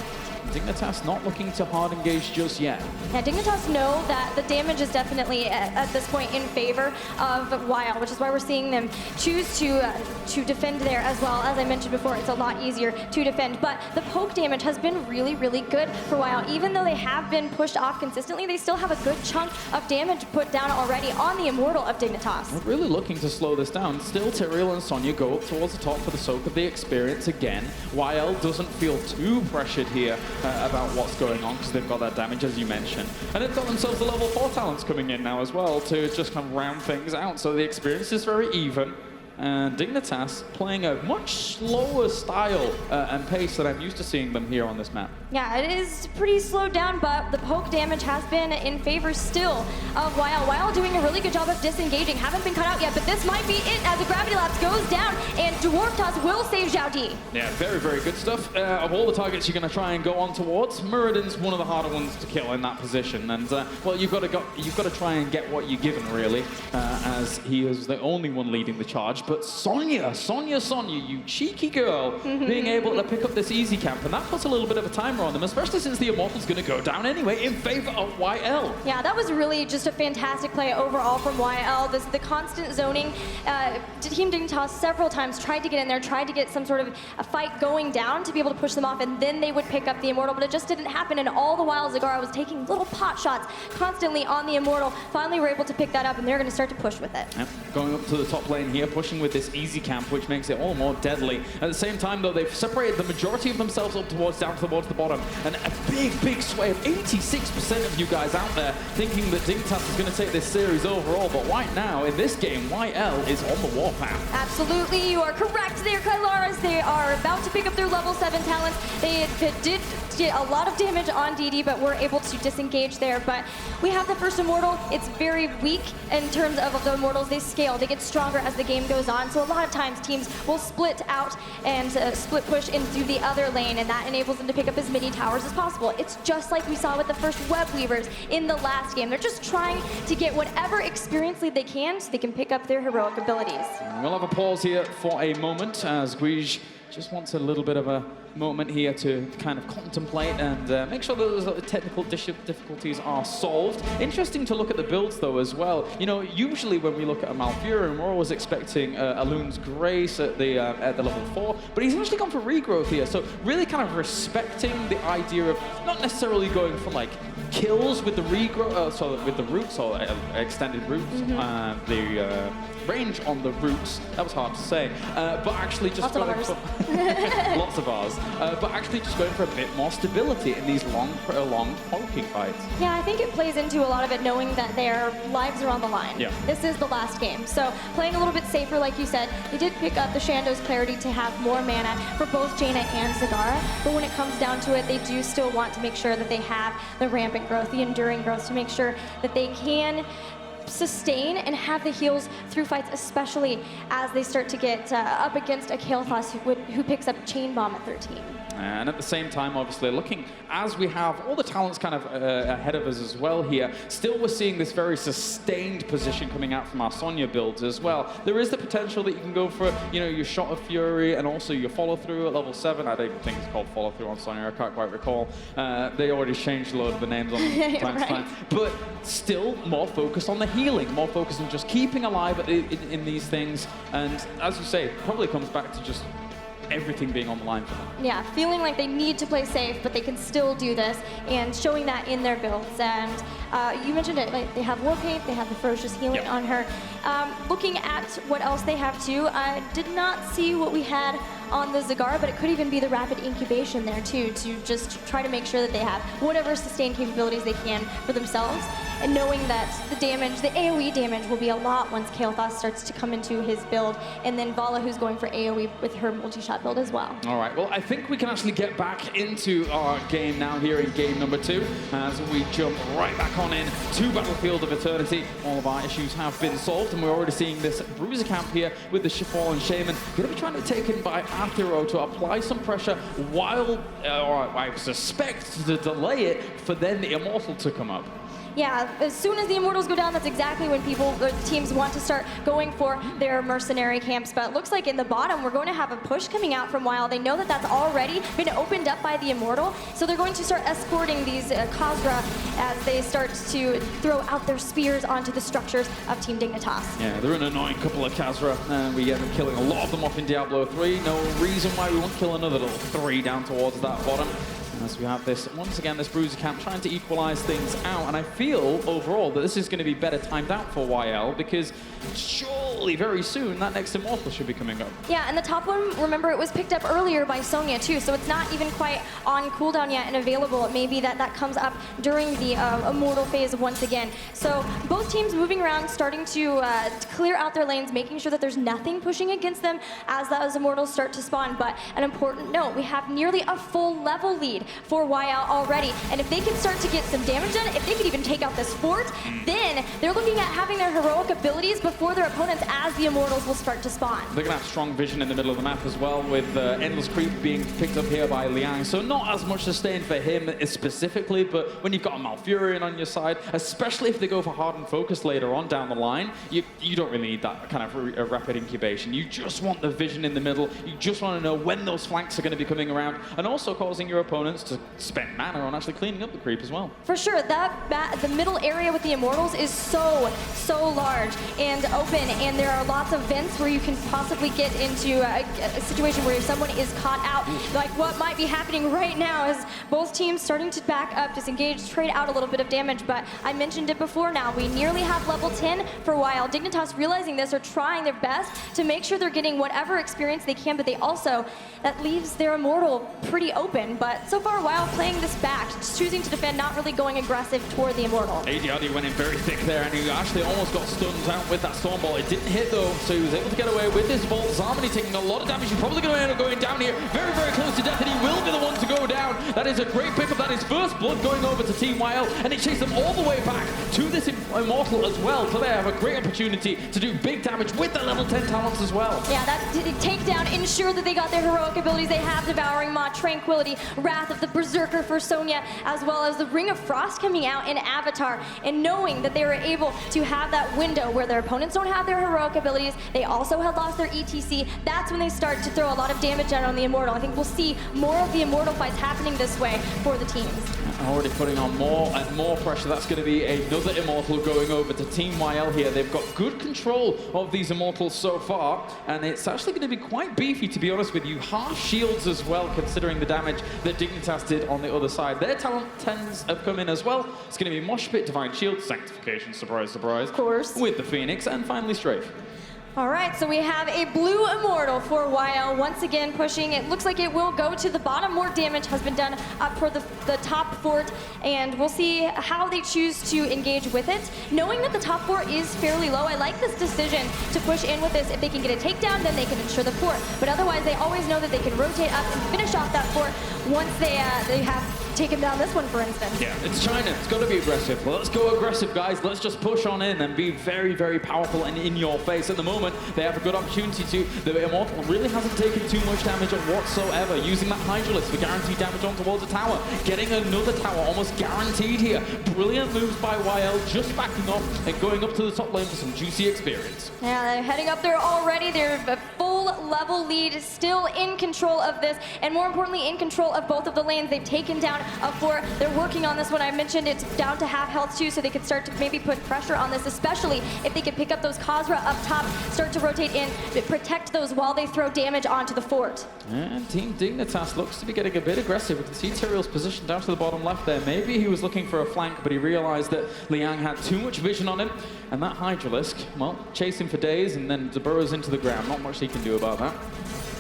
Dignitas not looking to hard engage just yet. Yeah, Dignitas know that the damage is definitely at this point in favor of YL, which is why we're seeing them choose to defend there as well. As I mentioned before, it's a lot easier to defend, but the poke damage has been really, really good for YL. Even though they have been pushed off consistently, they still have a good chunk of damage put down already on the Immortal of Dignitas. We're really looking to slow this down. Still, Tyrael and Sonya go up towards the top for the soak of the experience again. YL doesn't feel too pressured here about what's going on, because they've got that damage, as you mentioned. And they've got themselves the level 4 talents coming in now as well to just kind of round things out. So the experience is very even. And Dignitas playing a much slower style and pace than I'm used to seeing them here on this map. Yeah, it is pretty slowed down, but the poke damage has been in favor still of YL. YL doing a really good job of disengaging. Haven't been cut out yet, but this might be it as the Gravity Lapse goes down, and Dwarf Toss will save Xiaodi. Yeah, very, very good stuff. Of all the targets you're going to try and go on towards, Muradin's one of the harder ones to kill in that position. And, well, you've got to try and get what you're given, really, as he is the only one leading the charge. But Sonya, you cheeky girl, being able to pick up this easy camp, and that puts a little bit of a timer on them, especially since the Immortal's going to go down anyway in favor of YL. Yeah, that was really just a fantastic play overall from YL. The constant zoning. Team Dignitas several times tried to get in there, tried to get some sort of a fight going down to be able to push them off, and then they would pick up the Immortal, but it just didn't happen, and all the while Zagara was taking little pot shots constantly on the Immortal. Finally, we're able to pick that up, and they're going to start to push with it. Yep. Going up to the top lane here, pushing with this easy camp, which makes it all more deadly. At the same time, though, they've separated the majority of themselves up down towards the bottom, and a big sway of 86% of you guys out there thinking that Dignitas is going to take this series overall, but right now, in this game, YL is on the warpath. Absolutely, you are correct there, Kylaras. They are about to pick up their level 7 talents. They did get a lot of damage on DD, but were able to disengage there. But we have the first Immortal. It's very weak in terms of the Immortals. They scale, they get stronger as the game goes on. So a lot of times teams will split out and split push into the other lane, and that enables them to pick up as many towers as possible. It's just like we saw with the first Web Weavers in the last game. They're just trying to get whatever experience lead they can so they can pick up their heroic abilities. We'll have a pause here for a moment as Guij just wants a little bit of a moment here to kind of contemplate and make sure that those technical difficulties are solved. Interesting to look at the builds, though, as well. You know, usually when we look at a Malfurion, we're always expecting Alun's Grace at the level 4, but he's actually gone for regrowth here, so really kind of respecting the idea of not necessarily going for, like, kills with the regrowth, so with the roots or extended roots, the range on the roots, that was hard to say, but actually just going for lots of ours, but actually just going for a bit more stability in these long, prolonged poking fights. Yeah, I think it plays into a lot of it knowing that their lives are on the line. Yeah. This is the last game, so playing a little bit safer, like you said. They did pick up the Shando's Clarity to have more mana for both Jaina and Zagara, but when it comes down to it, they do still want to make sure that they have the rampant growth, the enduring growth, to make sure that they can sustain and have the heals through fights, especially as they start to get up against a Kael'thas who picks up Chain Bomb at 13. And at the same time, obviously, looking as we have all the talents kind of ahead of us as well here, still we're seeing this very sustained position coming out from our Sonya builds as well. There is the potential that you can go for, you know, your Shot of Fury and also your follow-through at level 7. I don't even think it's called follow-through on Sonya, I can't quite recall. They already changed a load of the names on time to time. But still more focused on the healing, more focused on just keeping alive in these things. And as you say, probably comes back to just everything being on the line for them. Yeah, feeling like they need to play safe, but they can still do this, and showing that in their builds. And you mentioned it, like they have War Paint, they have the Ferocious Healing on her. Looking at what else they have too, I did not see what we had on the Zagara, but it could even be the Rapid Incubation there too, to just try to make sure that they have whatever sustained capabilities they can for themselves. And knowing that the damage, the AoE damage will be a lot once Kael'thas starts to come into his build, and then Vala who's going for AoE with her multi-shot build as well. All right, well, I think we can actually get back into our game now here in game number 2 as we jump right back on in to Battlefield of Eternity. All of our issues have been solved, and we're already seeing this Bruiser camp here with the Fallen Shaman going to be trying to take in by Athero to apply some pressure while, or I suspect to delay it for then the Immortal to come up. Yeah, as soon as the Immortals go down, that's exactly when teams want to start going for their mercenary camps. But it looks like in the bottom, we're going to have a push coming out from YL. They know that that's already been opened up by the Immortal, so they're going to start escorting these Khazra as they start to throw out their spears onto the structures of Team Dignitas. Yeah, they're an annoying couple of Khazra, and we end up killing a lot of them off in Diablo 3. No reason why we won't kill another little 3 down towards that bottom. As we have this, once again, this Bruiser camp trying to equalize things out. And I feel, overall, that this is going to be better timed out for YL, because surely, very soon, that next Immortal should be coming up. Yeah, and the top one, remember, it was picked up earlier by Sonya, too, so it's not even quite on cooldown yet and available. It may be that that comes up during the Immortal phase once again. So both teams moving around, starting to clear out their lanes, making sure that there's nothing pushing against them as those Immortals start to spawn. But an important note, we have nearly a full level lead for YL already, and if they can start to get some damage done, if they could even take out this fort, then they're looking at having their heroic abilities before their opponents as the Immortals will start to spawn. They're going to have strong vision in the middle of the map as well, with Endless Creep being picked up here by Liang, so not as much sustain for him specifically, but when you've got a Malfurion on your side, especially if they go for Hardened Focus later on down the line, you don't really need that kind of rapid incubation. You just want the vision in the middle, you just want to know when those flanks are going to be coming around, and also causing your opponents to spend mana on actually cleaning up the creep as well. For sure, the middle area with the Immortals is so large and open, and there are lots of vents where you can possibly get into a situation where someone is caught out. Like what might be happening right now is both teams starting to back up, disengage, trade out a little bit of damage, but I mentioned it before now, we nearly have level 10 for YL. Dignitas realizing this are trying their best to make sure they're getting whatever experience they can, but they also, that leaves their Immortal pretty open, but so far YL playing this back, just choosing to defend, not really going aggressive toward the Immortal. adrd went in very thick there, and he actually almost got stunned out with that Storm Ball. It didn't hit though, so he was able to get away with his Bolt. Zarmony taking a lot of damage. He's probably going to end up going down here, very close to death, and he will be the one to go down. That is a great pickup. That is first blood going over to Team YL, and it chased them all the way back to this Immortal as well, so they have a great opportunity to do big damage with their level 10 talents as well. Yeah, that takedown ensured that they got their heroic abilities. They have Devouring Maw, Tranquility, Wrath of the Berserker for Sonya, as well as the Ring of Frost coming out in Avatar, and knowing that they were able to have that window where their opponents don't have their heroic abilities, they also had lost their ETC, that's when they start to throw a lot of damage out on the Immortal. I think we'll see more of the Immortal fights happening this way for the teams. Already putting on more and more pressure. That's going to be another Immortal going over to Team YL here. They've got good control of these Immortals so far, and it's actually going to be quite beefy, to be honest with you. Harsh shields as well, considering the damage that Dignitas did on the other side. Their talent 10s have come in as well. It's going to be Mosh Pit, Divine Shield, Sanctification, surprise, surprise. Of course. With the Phoenix, and finally Strafe. All right, so we have a blue Immortal for YL, once again pushing. It looks like it will go to the bottom. More damage has been done up for the top fort, and we'll see how they choose to engage with it. Knowing that the top fort is fairly low, I like this decision to push in with this. If they can get a takedown, then they can ensure the fort. But otherwise, they always know that they can rotate up and finish off that fort once they have take him down this one, for instance. Yeah, it's China. It's got to be aggressive. Well, let's go aggressive, guys. Let's just push on in and be very, very powerful and in your face. At the moment, they have a good opportunity to. The Immortal really hasn't taken too much damage whatsoever. Using that Hydralisk for guaranteed damage on towards the tower. Getting another tower almost guaranteed here. Brilliant moves by YL, just backing off and going up to the top lane for some juicy experience. Yeah, they're heading up there already. They're a full level lead, still in control of this, and more importantly, in control of both of the lanes. They've taken down a 4. They're working on this one. I mentioned it's down to half health too, so they could start to maybe put pressure on this, especially if they could pick up those Khazra up top, start to rotate in, protect those while they throw damage onto the fort. And Team Dignitas looks to be getting a bit aggressive. We can see Tyrael's positioned down to the bottom left there. Maybe he was looking for a flank, but he realized that Liang had too much vision on him, and that Hydralisk, well, chase him for days and then burrows into the ground. Not much he can do about that.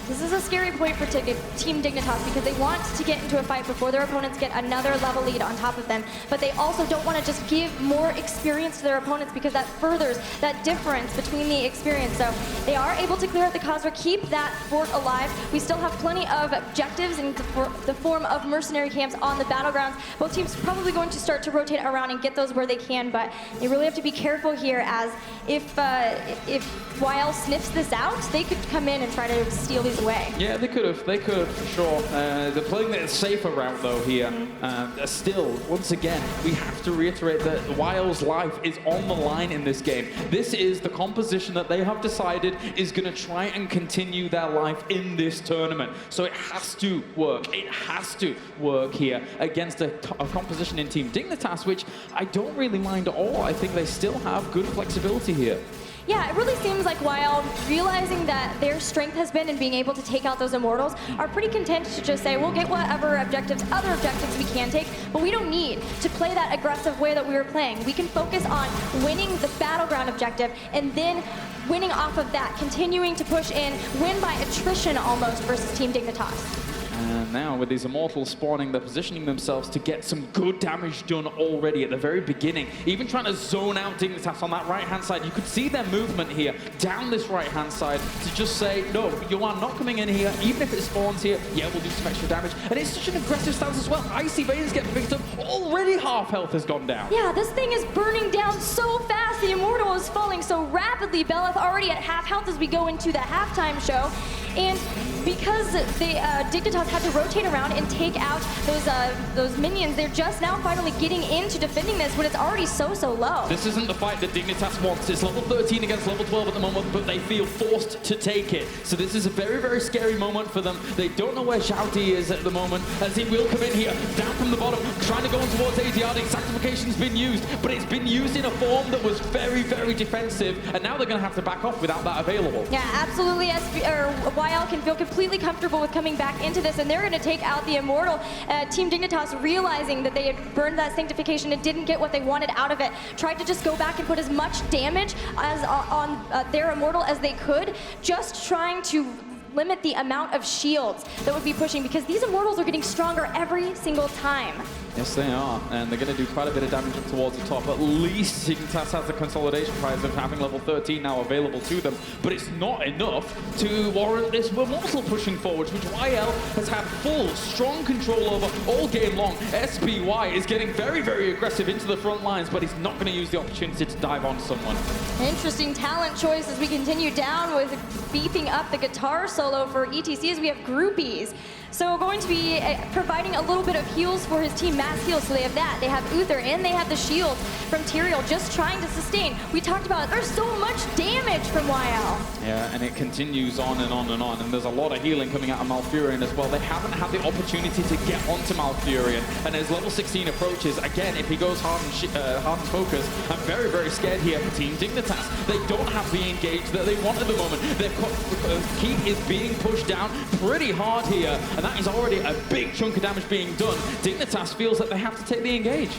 This is a scary point for Team Dignitas because they want to get into a fight before their opponents get another level lead on top of them, but they also don't want to just give more experience to their opponents because that furthers that difference between the experience. So they are able to clear out the Khazra, keep that fort alive. We still have plenty of objectives in the form of mercenary camps on the battlegrounds. Both teams probably going to start to rotate around and get those where they can, but they really have to be careful here, as if YL sniffs this out, they could come in and try to steal these away. Yeah, they could have for sure. They're playing the safer route though here. Still, once again, we have to reiterate that YL's life is on the line in this game. This is the composition that they have decided is going to try and continue their life in this tournament. So it has to work. It has to work here against a composition in Team Dignitas, which I don't really mind at all. I think they still have good flexibility here. Yeah, it really seems like YL, realizing that their strength has been in being able to take out those Immortals, are pretty content to just say, we'll get whatever other objectives we can take, but we don't need to play that aggressive way that we were playing. We can focus on winning the battleground objective and then winning off of that, continuing to push in, win by attrition almost versus Team Dignitas. And now with these Immortals spawning, they're positioning themselves to get some good damage done already at the very beginning. Even trying to zone out Dignitas on that right-hand side. You could see their movement here down this right-hand side to just say, no, you are not coming in here. Even if it spawns here, yeah, we'll do some extra damage. And it's such an aggressive stance as well. Icy Veins get picked up. Already half health has gone down. Yeah, this thing is burning down so fast. The Immortal is falling so rapidly. Beleth already at half health as we go into the halftime show. And because the Dignitas had to rotate around and take out those minions, they're just now finally getting into defending this when it's already so low. This isn't the fight that Dignitas wants. It's level 13 against level 12 at the moment, but they feel forced to take it. So this is a very, very scary moment for them. They don't know where Xiaod is at the moment, as he will come in here, down from the bottom, trying to go on towards adrd. Sacrification's been used, but it's been used in a form that was very, very defensive, and now they're going to have to back off without that available. Yeah, absolutely. YL can feel completely comfortable with coming back into this, and they're going to take out the Immortal. Team Dignitas, realizing that they had burned that Sanctification and didn't get what they wanted out of it, tried to just go back and put as much damage as on their Immortal as they could, just trying to limit the amount of shields that would be pushing, because these Immortals are getting stronger every single time. Yes, they are, and they're going to do quite a bit of damage up towards the top. At least Dignitas has the consolidation prize of having level 13 now available to them, but it's not enough to warrant this Immortal pushing forwards, which YL has had full, strong control over all game long. SBY is getting very, very aggressive into the front lines, but he's not going to use the opportunity to dive on someone. Interesting talent choice as we continue down with beefing up the guitar solo for ETC as we have groupies. So going to be providing a little bit of heals for his team, mass heals. So they have that, they have Uther, and they have the shield from Tyrael just trying to sustain. We talked about there's so much damage from YL. Yeah, and it continues on and on and on. And there's a lot of healing coming out of Malfurion as well. They haven't had the opportunity to get onto Malfurion. And as level 16 approaches, again, if he goes hard and focus, I'm very, very scared here for Team Dignitas. They don't have the engage that they want at the moment. Their keep is being pushed down pretty hard here. And that is already a big chunk of damage being done. Dignitas feels that they have to take the engage.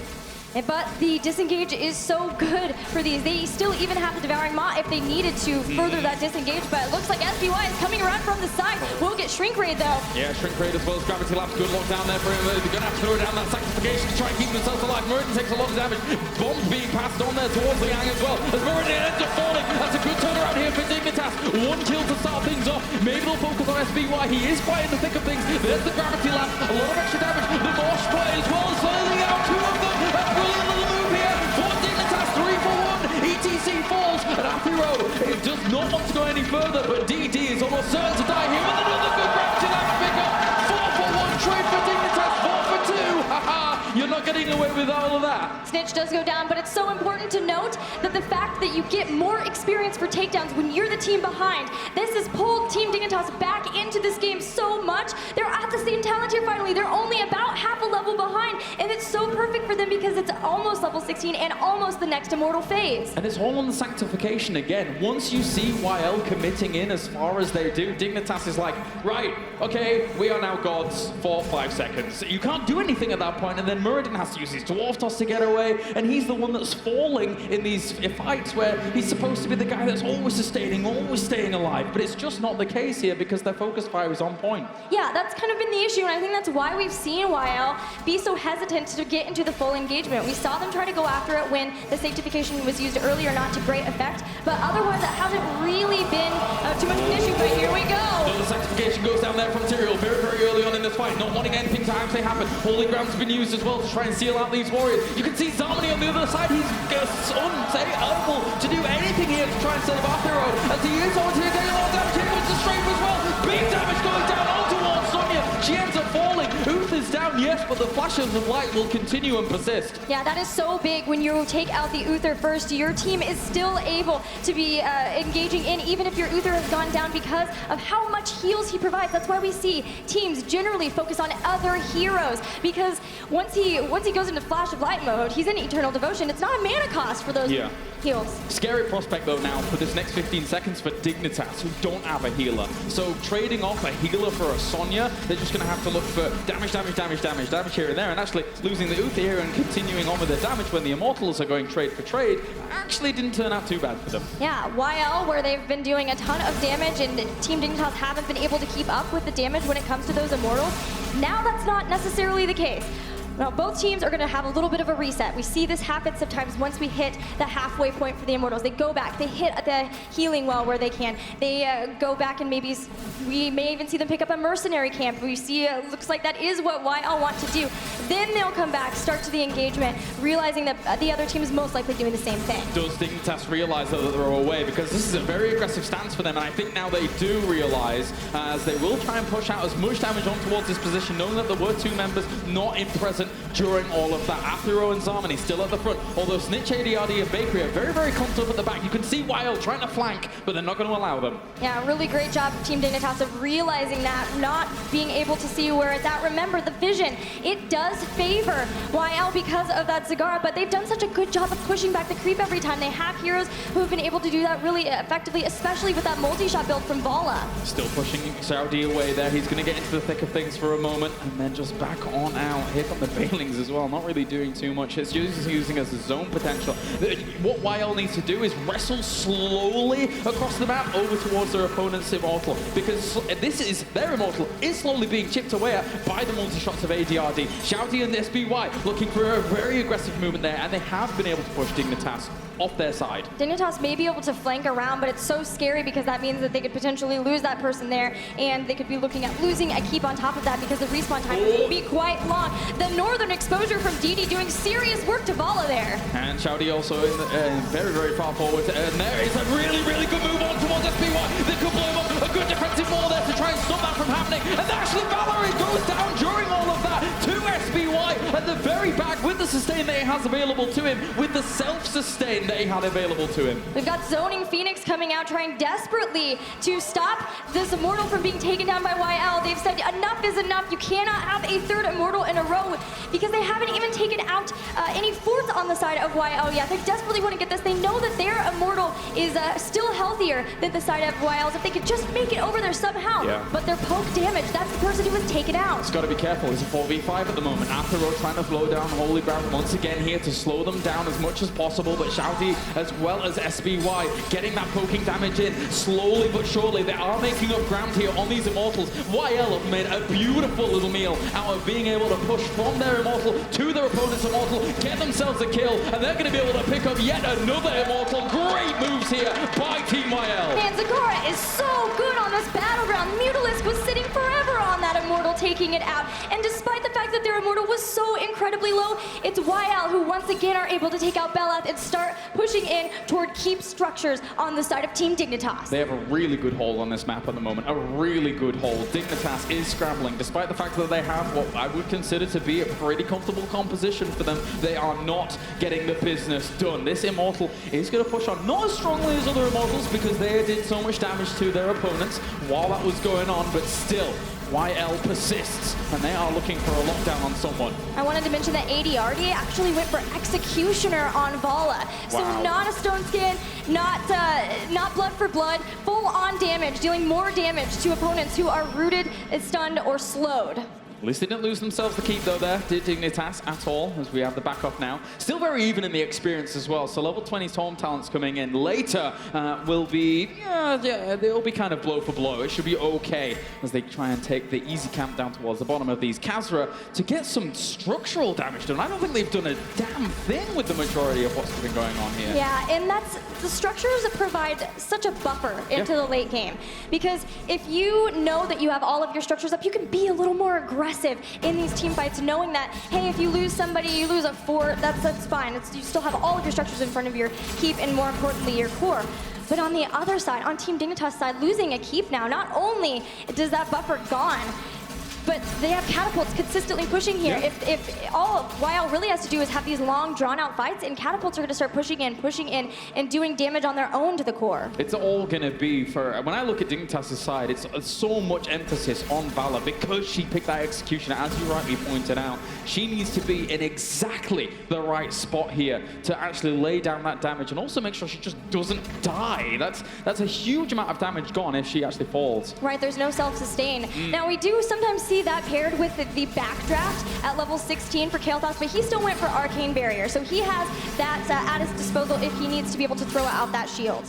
But the disengage is so good for these. They still even have the Devouring Maw if they needed to further that disengage, but it looks like SBY is coming around from the side. Will get Shrink Raid though. Yeah, Shrink Raid as well as Gravity Labs. Good lockdown there for him. They're going to have to throw down that Sanctification to try and keep themselves alive. Muradin takes a lot of damage. Bombs being passed on there towards Liang as well. As Muradin ends up falling. That's a good turnaround here for Dignitas. One kill to start things off. Maybe they'll focus on SBY. He is quite in the thick of things. There's the Gravity Lab. A lot of extra damage. The Mosh play as well as sailing out 2 of them. A brilliant little move here for Dignitas. 3 for 1. ETC falls. And Athero, it does not want to go any further, but DD is almost certain to die here with another good Gravity Lab pick up. 4 for 1 trade for Dignitas. 4 for 2. Haha. You're not getting away with all of that. Snitch does go down, but it's so important to note that the fact that you get more experience for takedowns when you're the team behind, this has pulled Team Dignitas back into this game so much. They're at the same talent here finally. They're only about half a level behind, and it's so perfect for them because it's almost level 16 and almost the next immortal phase. And it's all on the Sanctification again. Once you see YL committing in as far as they do, Dignitas is like, right, okay, we are now gods for 5 seconds. You can't do anything at that point, and then Muradin has to use his Dwarf Toss to get away, and he's the one that's falling in these fights where he's supposed to be the guy that's always sustaining, always staying alive, but it's just not the case here because their focus fire is on point. Yeah, that's kind of been the issue, and I think that's why we've seen YL be so hesitant to get into the full engagement. We saw them try to go after it when the Sanctification was used earlier, not to great effect, but otherwise it hasn't really been too much of an issue, but here we go. So the Sanctification goes down there from Tyrael very, very early on in this fight, not wanting anything to actually happen. Holy Ground's been used as well to try and seal out these warriors. You can see Zarmony on the other side. He's unable to do anything here to try and save Athero, as he is on to get a lot of damage. Here goes the strafe as well. Big damage going down on towards Sonya. She ends up falling. Uth is down, yes, but the flashes of light will continue and persist. Yeah, that is so big. When you take out the Uther first, your team is still able to be engaging in, even if your Uther has gone down because of how much heals he provides. That's why we see teams generally focus on other heroes, because once he goes into Flash of Light mode, he's in Eternal Devotion. It's not a mana cost for those heals. Scary prospect though now for this next 15 seconds for Dignitas, who don't have a healer. So trading off a healer for a Sonya, they're just going to have to look for damage here and there, and actually losing the Uther here and continuing on with their damage when the Immortals are going trade for trade actually didn't turn out too bad for them. Yeah, YL, where they've been doing a ton of damage and Team Dignitas haven't been able to keep up with the damage when it comes to those Immortals, now that's not necessarily the case. Now, both teams are going to have a little bit of a reset. We see this happen sometimes once we hit the halfway point for the Immortals. They go back, they hit the healing well where they can. They go back and maybe we may even see them pick up a mercenary camp. We see looks like that is what YL want to do. Then they'll come back, start to the engagement, realizing that the other team is most likely doing the same thing. Does Dignitas realize that they're away? Because this is a very aggressive stance for them, and I think now they do realize, as they will try and push out as much damage on towards this position, knowing that there were 2 members not in present during all of that. Athero and Zarmony still at the front, although Snitch, ADRD, and Bakery are very, very clumped up at the back. You can see YL trying to flank, but they're not going to allow them. Yeah, really great job of Team Dignitas of realizing that, not being able to see where it's at. Remember, the vision, it does favor YL because of that Zagara, but they've done such a good job of pushing back the creep every time. They have heroes who have been able to do that really effectively, especially with that multi-shot build from Vala. Still pushing Xiaodi away there. He's going to get into the thick of things for a moment, and then just back on out. Here come the Bailings as well, not really doing too much. It's using as a zone potential. What YL needs to do is wrestle slowly across the map over towards their opponent's Immortal, because their Immortal is slowly being chipped away at by the multi-shots of ADRD. Xiaodi and SBY looking for a very aggressive movement there, and they have been able to push Dignitas off their side. Dignitas may be able to flank around, but it's so scary because that means that they could potentially lose that person there, and they could be looking at losing a keep on top of that because the respawn time will be quite long. The northern exposure from DD doing serious work to Vala there. And Xiaodi also in very, very far forward, and there is a really, really good move on towards SBY. They could blow him up, a good defensive wall there to try and stop that from happening, and actually Valerie goes down during all of that to SBY at the very back with the sustain that he has available to him, with the self-sustain that he had available to him. We've got Zoning Phoenix coming out trying desperately to stop this Immortal from being taken down by YL. They've said enough is enough. You cannot have a 3rd Immortal in a row, because they haven't even taken out any 4th on the side of YL yet. They desperately want to get this. They know that their Immortal is still healthier than the side of YL's if they could just make it over there somehow. Yeah. But their poke damage, that's the person who was taken out. It's got to be careful. It's a 4v5 at the moment. Athero trying to slow down Holy Ground around once again here to slow them down as much as possible, but Xiaodi as well as SBY getting that poking damage in slowly but surely. They are making up ground here on these Immortals. YL have made a beautiful little meal out of being able to push from their Immortal to their opponent's Immortal, get themselves a kill, and they're going to be able to pick up yet another Immortal. Great moves here by Team YL. And Zagara is so good on this battleground. Mutalisk was sitting forever on that Immortal, taking it out. And despite the fact that their Immortal was so incredibly low, it's YL who once again are able to take out Bel'Ath and start pushing in toward keep structures on the side of Team Dignitas. They have a really good hold on this map at the moment, a really good hold. Dignitas is scrambling, despite the fact that they have what I would consider to be a pretty comfortable composition for them. They are not getting the business done. This Immortal is going to push on, not as strongly as other Immortals because they did so much damage to their opponents while that was going on, but still, YL persists, and they are looking for a lockdown on someone. I wanted to mention that adrd actually went for Executioner on Vala. So not a stone skin, not blood for blood, full on damage, dealing more damage to opponents who are rooted, stunned, or slowed. At least they didn't lose themselves the keep though there, did Dignitas at all, as we have the back off now. Still very even in the experience as well, so level 20 Storm talents coming in later will be, they'll be kind of blow for blow. It should be okay as they try and take the easy camp down towards the bottom of these Khazra to get some structural damage done. I don't think they've done a damn thing with the majority of what's been going on here. Yeah, and that's the structures that provide such a buffer into the late game. Because if you know that you have all of your structures up, you can be a little more aggressive in these team fights, knowing that, hey, if you lose somebody, you lose a fort, that's fine. You still have all of your structures in front of your keep and more importantly, your core. But on the other side, on Team Dignitas side, losing a keep now, not only does that buffer gone, but they have catapults consistently pushing here. Yeah. If all YL really has to do is have these long, drawn-out fights, and catapults are going to start pushing in, and doing damage on their own to the core. It's all going to be for, when I look at Dignitas' side, it's so much emphasis on Vala because she picked that executioner, as you rightly pointed out. She needs to be in exactly the right spot here to actually lay down that damage and also make sure she just doesn't die. That's a huge amount of damage gone if she actually falls. Right, there's no self-sustain. Now, we do sometimes see that paired with the backdraft at level 16 for Kael'thas, but he still went for Arcane Barrier, so he has that at his disposal if he needs to be able to throw out that shield.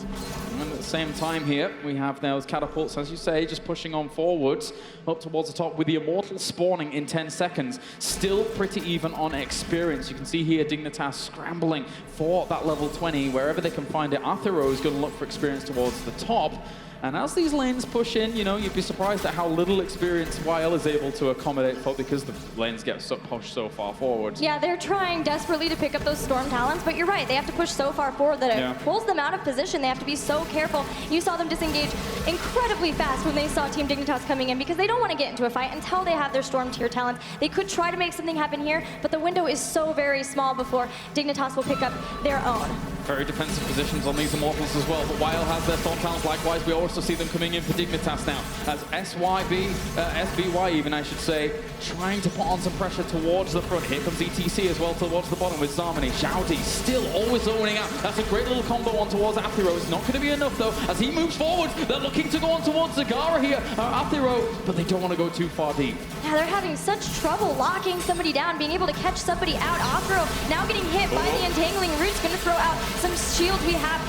And at the same time here, we have those catapults, as you say, just pushing on forwards, up towards the top with the Immortal spawning in 10 seconds. Still pretty even on experience. You can see here Dignitas scrambling for that level 20, wherever they can find it. Athero is going to look for experience towards the top. And as these lanes push in, you know, you'd be surprised at how little experience YL is able to accommodate for because the lanes get pushed so far forward. Yeah, they're trying desperately to pick up those Storm Talons, but you're right, they have to push so far forward that it pulls them out of position. They have to be so careful. You saw them disengage incredibly fast when they saw Team Dignitas coming in because they don't want to get into a fight until they have their Storm tier Talons. They could try to make something happen here, but the window is so very small before Dignitas will pick up their own. Very defensive positions on these Immortals as well, but YL has their Storm Talents likewise. We also see them coming in for Dignitas now, as SBY even, I should say, trying to put on some pressure towards the front. Here comes ETC as well towards the bottom with Zarmony. Xiaodi still always zoning out. That's a great little combo on towards Athero. It's not going to be enough though, as he moves forward. They're looking to go on towards Zagara here, Athero, but they don't want to go too far deep. Yeah, they're having such trouble locking somebody down, being able to catch somebody out. Athero now getting hit by the entangling roots, going to throw out some shields. We have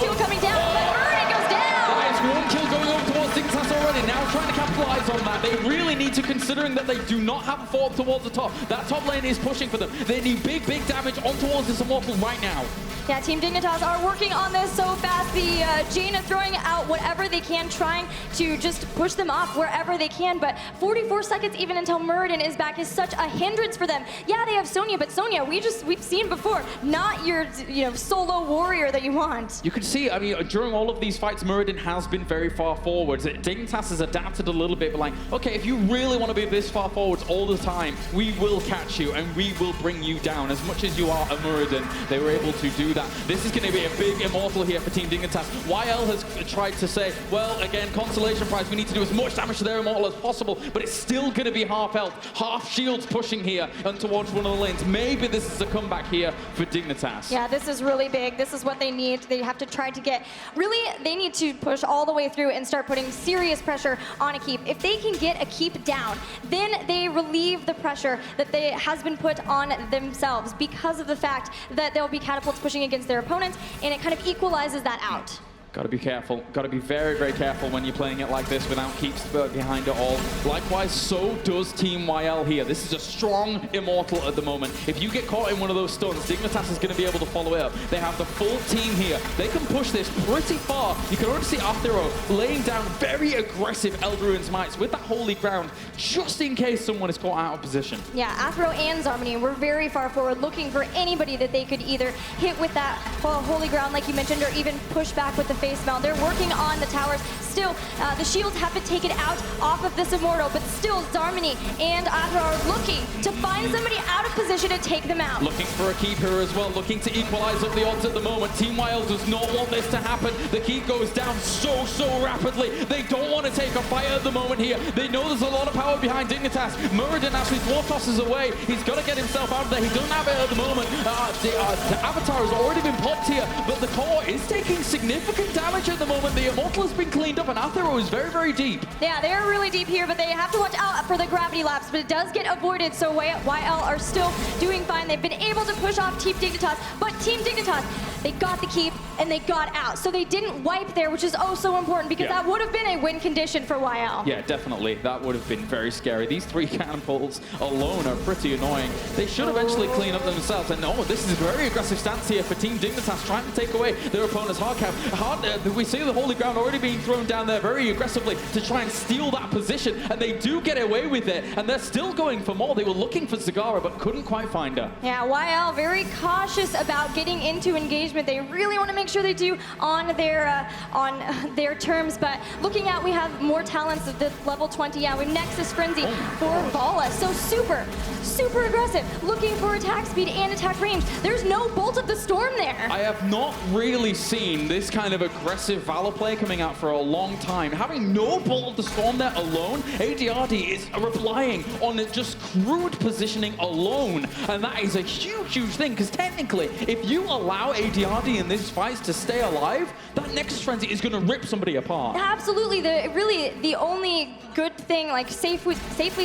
kill coming down, but Murray goes down. That is one kill going over towards Dignitas already. Now trying to capitalize on that. They really need to, considering that they do not have a fort towards the top. That top lane is pushing for them. They need big damage on towards this Immortal right now. Yeah, Team Dignitas are working on this so fast. The Jaina throwing out whatever they can, trying to just push them off wherever they can. But 44 seconds even until Muradin is back is such a hindrance for them. Yeah, they have Sonya, but Sonya, we've seen before, not your solo warrior that you want. You can see, I mean, during all of these fights, Muradin has been very far forwards. Dignitas has adapted a little bit, but like, okay, if you really want to be this far forwards all the time, we will catch you and we will bring you down. As much as you are a Muradin, they were able to do that. This is going to be a big Immortal here for Team Dignitas. YL has tried to say, well, again, consolation prize, we need to do as much damage to their Immortal as possible, but it's still going to be half health, half shields pushing here and towards one of the lanes. Maybe this is a comeback here for Dignitas. Yeah, this is really big. This is what they need. They have to try to get, really, they need to push all the way through and start putting serious serious pressure on a keep. If they can get a keep down, then they relieve the pressure that has been put on themselves because of the fact that there'll be catapults pushing against their opponents, and it kind of equalizes that out. Got to be careful. Got to be very, very careful when you're playing it like this without keeps behind it all. Likewise, so does Team YL here. This is a strong Immortal at the moment. If you get caught in one of those stuns, Dignitas is going to be able to follow it up. They have the full team here. They can push this pretty far. You can already see Athero laying down very aggressive Eldrarune's Mites with that Holy Ground, just in case someone is caught out of position. Yeah, Athero and Zarmony were very far forward, looking for anybody that they could either hit with that Holy Ground, like you mentioned, or even push back with the face mount. They're working on the towers. Still, the shields have been taken out off of this Immortal, but still Zarmony and Athero are looking to find somebody out of position to take them out. Looking for a keep here as well, looking to equalize up the odds at the moment. Team YL does not want this to happen. The keep goes down so rapidly. They don't want to take a fight at the moment here. They know there's a lot of power behind Dignitas. Muradin actually dwarf tosses away. He's got to get himself out of there. He doesn't have it at the moment. The Avatar has already been popped here, but the core is taking significant damage at the moment. The Immortal has been cleaned up, and Athero is very deep. Yeah, they're really deep here, but they have to watch out for the gravity lapse, but it does get avoided, so YL are still doing fine. They've been able to push off Team Dignitas, but Team Dignitas, they got the keep and they got out. So they didn't wipe there, which is oh so important, because that would have been a win condition for YL. Yeah, definitely. That would have been very scary. These 3 catapults alone are pretty annoying. They should eventually clean up themselves. And oh, this is a very aggressive stance here for Team Dignitas, trying to take away their opponent's hard cap. We see the Holy Ground already being thrown down there very aggressively to try and steal that position, and they do get away with it, and they're still going for more. They were looking for Zagara, but couldn't quite find her. Yeah, YL very cautious about getting into engagement. They really want to make sure they do on their terms, but looking at, we have more talents at the level 20. Yeah, we have Nexus Frenzy for Vala. So super aggressive, looking for attack speed and attack range. There's no Bolt of the Storm there. I have not really seen this kind of aggressive Valor play coming out for a long time. Having no Bolt of the Storm there alone, adrd is relying on just crude positioning alone, and that is a huge thing, because technically, if you allow adrd in this fight to stay alive, that Nexus Frenzy is going to rip somebody apart. Absolutely. The only good thing, like safely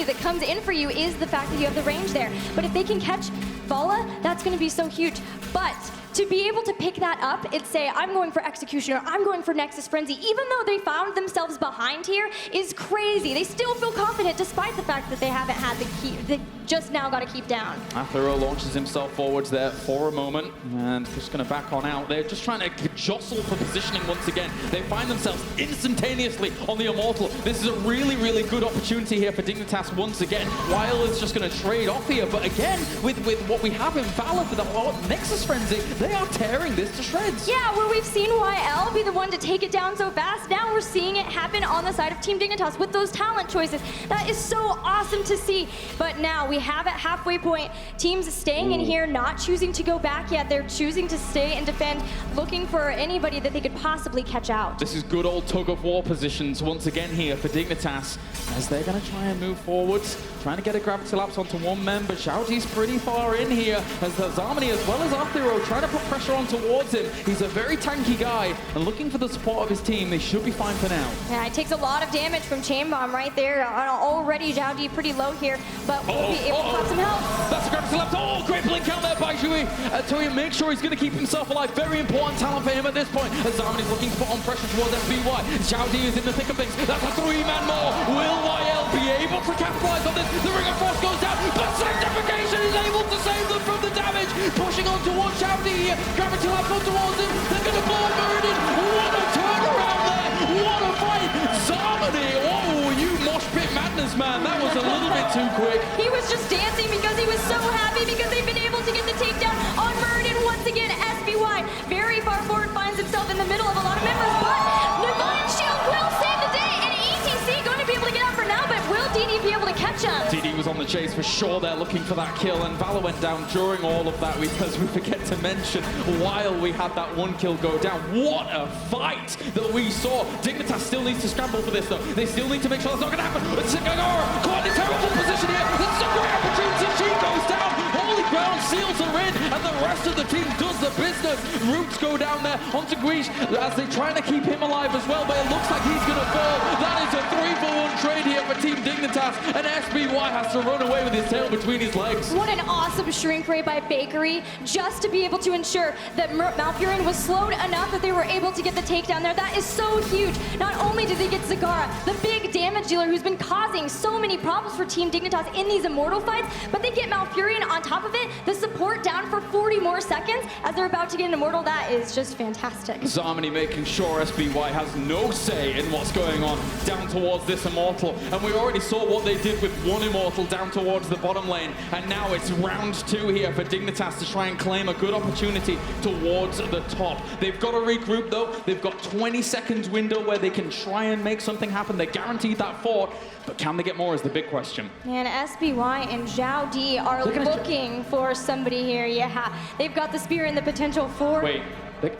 that comes in for you is the fact that you have the range there. But if they can catch Vala, that's going to be so huge. But to be able to pick that up and say, I'm going for Executioner, I'm going for Nexus Frenzy, even though they found themselves behind here, is crazy. They still feel confident despite the fact that they haven't had the key. They just now got to keep down. Athero launches himself forwards there for a moment, and just going to back on out. They're just trying to jostle for positioning once again. They find themselves instantaneously on the Immortal. This is a really good opportunity here for Dignitas once again. YL is just going to trade off here, but again, with what we have in Valor for the Nexus Frenzy, they are tearing this to shreds. Yeah, where we've seen YL be the one to take it down so fast, now we're seeing it happen on the side of Team Dignitas with those talent choices. That is so awesome to see. But now we have it halfway point. Teams staying in here, not choosing to go back yet. They're choosing to stay and defend, looking for anybody that they could possibly catch out. This is good old tug-of-war positions once again here for Dignitas, as they're going to try and move forwards, trying to get a gravity lapse onto one member. Xiaodi's pretty far in here, as the Zarmony as well as Athero trying to put pressure on towards him. He's a very tanky guy, and looking for the support of his team. They should be fine for now. Yeah, it takes a lot of damage from Chain Bomb right there. Already Xiaodi pretty low here, but we'll be able to pop some help. That's a gravity lapse. Oh, great blink out there by Jui. To make sure he's going to keep himself alive. Very important talent for him at this point, as Zarmony's looking to put on pressure towards FBY. Xiaodi is in the thick of things. That's a 3-man more. Will YL be able to capitalize on this? The Ring of Frost goes down, but Sanctification is able to save them from the damage. Pushing on towards Xiaodi here. Gravity lapse on towards him. They're going to blow up Muradin. What a turnaround there. What a fight. Zarmony. Oh, you mosh pit madness, man. That was a little bit too quick. He was just dancing because he was so happy because they've been able to get the takedown on Muradin once again. SBY very far forward, finds himself in the middle of a lot of members, but Divine Shield will save the day, and ETC going to be able to get out for now, but will DD be able to catch him? DD was on the chase for sure. They're looking for that kill, and Valor went down during all of that, because we forget to mention while we had that one kill go down. What a fight that we saw. Dignitas still needs to scramble for this though. They still need to make sure that's not going to happen. Zagara caught in a terrible position here. This is a great opportunity. She goes down. Holy Ground seals her in, and the rest of the team does the business. Magnus. Roots go down there onto Guij as they're trying to keep him alive as well, but it looks like he's going to fall. That is a 3-for-1 trade here for Team Dignitas, and SBY has to run away with his tail between his legs. What an awesome shrink ray by Bakery, just to be able to ensure that Malfurion was slowed enough that they were able to get the takedown there. That is so huge. Not only did they get Zagara, the big damage dealer who's been causing so many problems for Team Dignitas in these Immortal fights, but they get Malfurion on top of it, the support down for 40 more seconds as they're about to get an Immortal. That is just fantastic. Zarmony making sure SBY has no say in what's going on down towards this Immortal, and we already saw what they did with one Immortal down towards the bottom lane, and now it's round 2 here for Dignitas to try and claim a good opportunity towards the top. They've got to regroup though. They've got 20 seconds window where they can try and make something happen. They're guaranteed that fort, but can they get more is the big question. And SBY and Xiaod are looking for somebody here. Yeah, they've got the spear and the potential for... Wait, the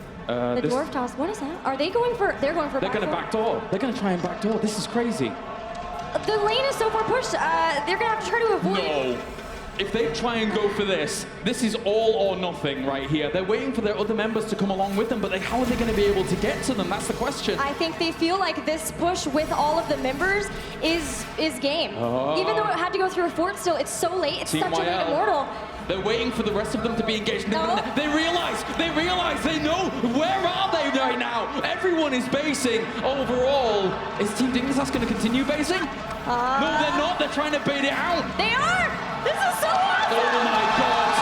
dwarf toss. What is that? Are they going for? They're going for. They're going to backdoor. They're going to try and backdoor. This is crazy. The lane is so far pushed. They're going to have to try to avoid. No. If they try and go for this is all or nothing right here. They're waiting for their other members to come along with them, but how are they going to be able to get to them? That's the question. I think they feel like this push with all of the members is game. Oh. Even though it had to go through a fort still, it's so late. It's Team such a late Immortal. They're waiting for the rest of them to be engaged. No. They realize, they know, where are they right now? Everyone is basing overall. Is Team Dignitas going to continue basing? No, they're not. They're trying to bait it out. They are. This is so awesome. Oh my God.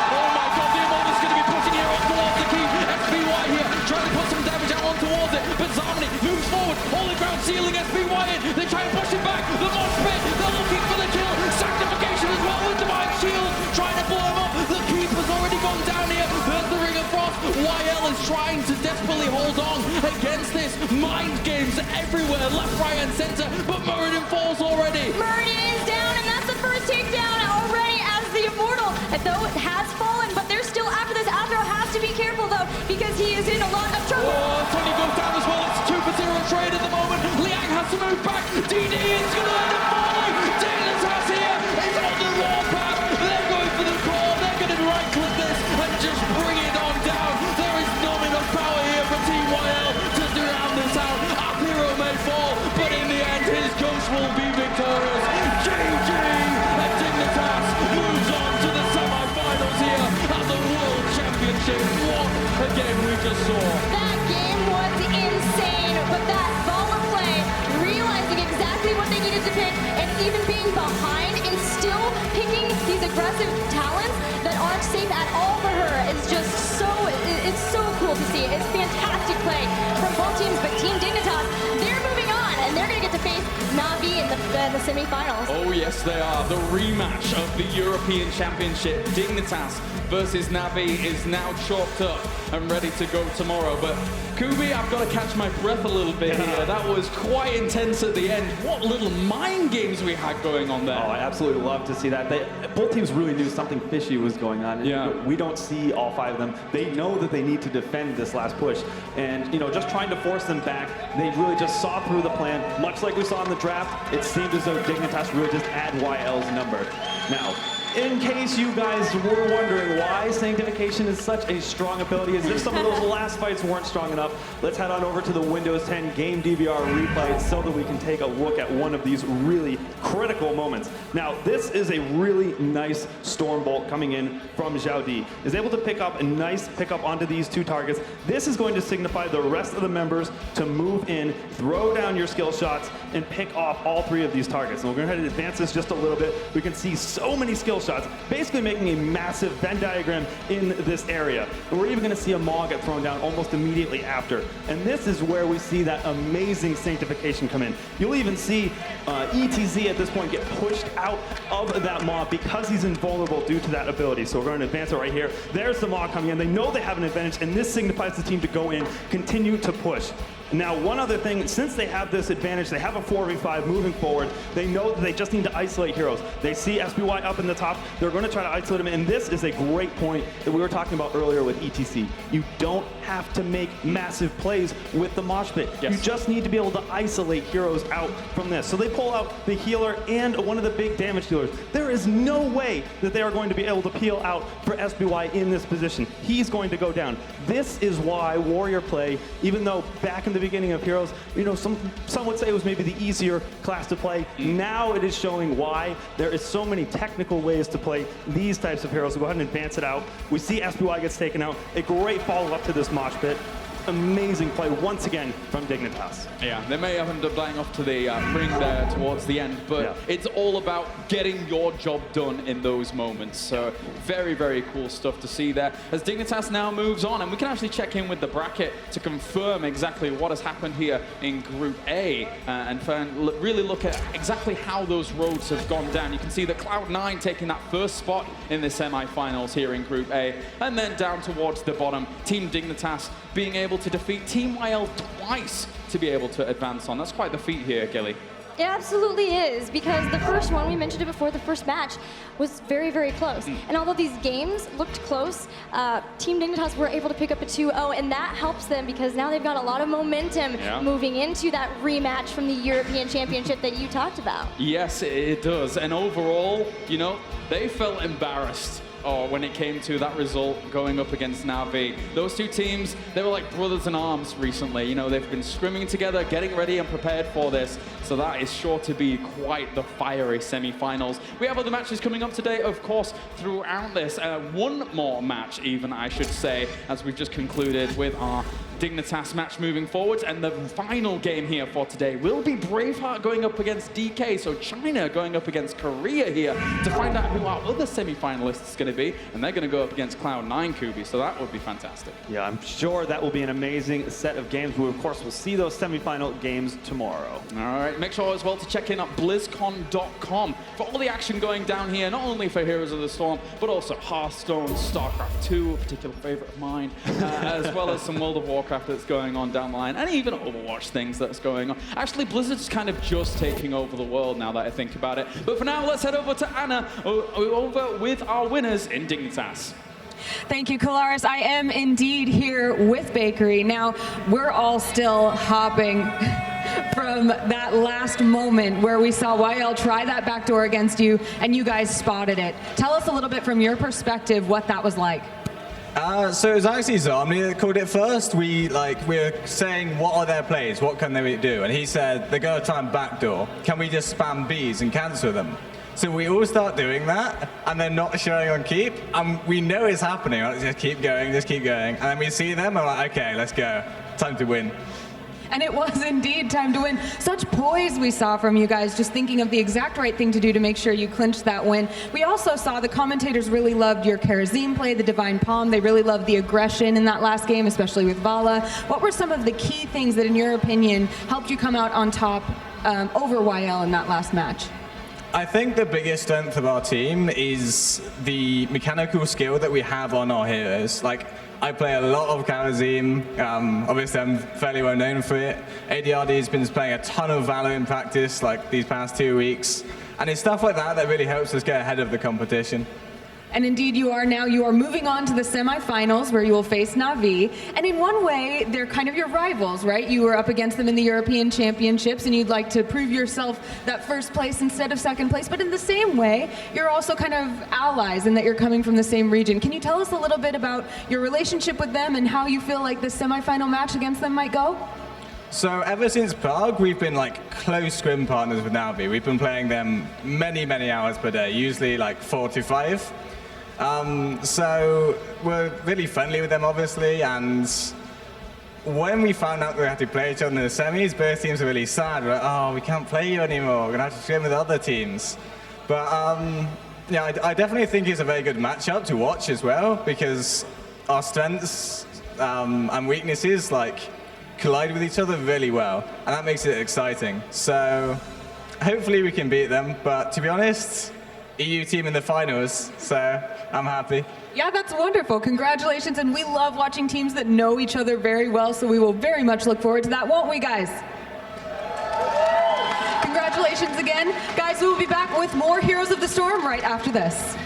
The Immortal's going to be pushing here on towards the key. SBY here, trying to put some damage out on towards it. But Zarmony moves forward, holding ground, sealing SBY in. They try and push him back. The mosh pit, they're looking for the kill. Sanctification as well with Divine Shield, trying to blow him up. The keeper's already gone down here. There's the Ring of Frost. YL is trying to desperately hold on against this. Mind games everywhere, left, right, and center. But Muradin falls already. Muradin is down, and that's the first takedown already as the Immortal. Though it has fallen, but they're still after this. Athero has to be careful though, because he is in a lot of trouble. Oh, Tony goes down as well. It's 2-for-0 trade at the moment. Liang has to move back. DD is going to end up falling. Dignitas here is on the warpath. They're going for the core. They're going to right-click this and just bring it on down. There is not enough power here for Team YL to drown this out. Athero may fall, but in the end, his ghost will be victorious. GG! And Dignitas moves on to the semi-finals here at the World Championship. What a game we just saw. That game was insane, but that ball of play, realizing exactly what they needed to pick, and even being behind and still picking these aggressive talents that aren't safe at all for her is just it's so cool to see. It's fantastic play from both teams, but Team Dignitas, they're moving on, and they're going to get to face Navi in the semifinals. Oh yes, they are. The rematch of the European Championship. Dignitas versus Navi is now chalked up and ready to go tomorrow. But Kubi, I've got to catch my breath a little bit here. That was quite intense at the end. What little mind games we had going on there. Oh, I absolutely love to see that. Both teams really knew something fishy was going on. Yeah. We don't see all 5 of them. They know that they need to defend this last push. And, just trying to force them back, they really just saw through the plan. Much like we saw in the draft, it seemed as though Dignitas really just add YL's number. Now, in case you guys were wondering why Sanctification is such a strong ability, as if some of those last fights weren't strong enough, let's head on over to the Windows 10 game DVR replay so that we can take a look at one of these really critical moments. Now, this is a really nice Storm Bolt coming in from Xiaod. Is able to pick up a nice pickup onto these 2 targets. This is going to signify the rest of the members to move in, throw down your skill shots, and pick off all 3 of these targets. And we're going to advance this just a little bit. We can see so many skill shots, basically making a massive Venn diagram in this area. And we're even going to see a Maw get thrown down almost immediately after. And this is where we see that amazing Sanctification come in. You'll even see ETZ at this point get pushed out of that Maw because he's invulnerable due to that ability. So we're going to advance it right here. There's the Maw coming in. They know they have an advantage, and this signifies the team to go in, continue to push. Now, one other thing, since they have this advantage, they have a 4v5 moving forward, they know that they just need to isolate heroes. They see SBY up in the top, they're going to try to isolate him, and this is a great point that we were talking about earlier with ETC. You don't have to make massive plays with the mosh pit. Yes. You just need to be able to isolate heroes out from this. So they pull out the healer and one of the big damage dealers. There is no way that they are going to be able to peel out for SBY in this position. He's going to go down. This is why warrior play, even though back in the beginning of Heroes, you know, some would say it was maybe the easier class to play. Now it is showing why there is so many technical ways to play these types of heroes. So go ahead and advance it out. We see SBY gets taken out. A great follow-up to this mosh pit. Amazing play once again from Dignitas. Yeah, they may have ended up dying off to the ring there towards the end, but it's all about getting your job done in those moments. So very, very cool stuff to see there. As Dignitas now moves on, and we can actually check in with the bracket to confirm exactly what has happened here in Group A and really look at exactly how those roads have gone down. You can see that Cloud9 taking that first spot in the semi-finals here in Group A, and then down towards the bottom, Team Dignitas being able to defeat Team YL twice to be able to advance on. That's quite the feat here, Gilly. It absolutely is, because the first one, we mentioned it before, the first match was very, very close. And although these games looked close, Team Dignitas were able to pick up a 2-0, and that helps them because now they've got a lot of momentum moving into that rematch from the European Championship that you talked about. Yes, it does. And overall, you know, they felt embarrassed when it came to that result going up against Na'Vi. Those two teams, they were like brothers in arms recently. You know, they've been scrimming together, getting ready and prepared for this. So that is sure to be quite the fiery semi-finals. We have other matches coming up today, of course, throughout this. One more match, even, I should say, as we've just concluded with our Dignitas match moving forwards, and the final game here for today will be Braveheart going up against DK, so China going up against Korea here to find out who our other semi-finalists is going to be, and they're going to go up against Cloud9, Kubi, so that would be fantastic. Yeah, I'm sure that will be an amazing set of games. We, of course, will see those semi-final games tomorrow. All right, make sure as well to check in at blizzcon.com for all the action going down here, not only for Heroes of the Storm, but also Hearthstone, StarCraft 2, a particular favorite of mine, as well as some World of Warcraft that's going on down the line, and even Overwatch things that's going on. Actually, Blizzard's kind of just taking over the world now that I think about it. But for now, let's head over to Anna, over with our winners in Dignitas. Thank you, Kalaris. I am indeed here with Bakery. Now, we're all still hopping from that last moment where we saw YL try that backdoor against you, and you guys spotted it. Tell us a little bit from your perspective what that was like. So it was actually Zarmony that called it first. We were saying, what are their plays? What can they do? And he said, they're going to try and backdoor. Can we just spam Bs and cancel them? So we all start doing that, and they're not showing on keep. And we know it's happening. Like, just keep going, just keep going. And then we see them, and we're like, okay, let's go. Time to win. And it was indeed time to win. Such poise we saw from you guys, just thinking of the exact right thing to do to make sure you clinched that win. We also saw the commentators really loved your Karazim play, the Divine Palm. They really loved the aggression in that last game, especially with Vala. What were some of the key things that, in your opinion, helped you come out on top over YL in that last match? I think the biggest strength of our team is the mechanical skill that we have on our heroes. Like, I play a lot of Karazim. Obviously, I'm fairly well known for it. adrd has been playing a ton of Valor in practice, like these past 2 weeks. And it's stuff like that that really helps us get ahead of the competition. And indeed you are now. You are moving on to the semifinals where you will face Na'Vi. And in one way, they're kind of your rivals, right? You were up against them in the European Championships and you'd like to prove yourself that first place instead of second place. But in the same way, you're also kind of allies in that you're coming from the same region. Can you tell us a little bit about your relationship with them and how you feel like the semifinal match against them might go? So ever since Prague, we've been like close scrim partners with Na'Vi. We've been playing them many, many hours per day, usually like 4 to 5. So we're really friendly with them, obviously, and when we found out we had to play each other in the semis, both teams were really sad. We're like, oh, we can't play you anymore. We're going to have to scrim with other teams. But yeah, I definitely think it's a very good matchup to watch as well, because our strengths and weaknesses collide with each other really well, and that makes it exciting. So hopefully we can beat them, but to be honest, EU team in the finals, so I'm happy. Yeah, that's wonderful. Congratulations, and we love watching teams that know each other very well, so we will very much look forward to that, won't we, guys? Congratulations again. Guys, we will be back with more Heroes of the Storm right after this.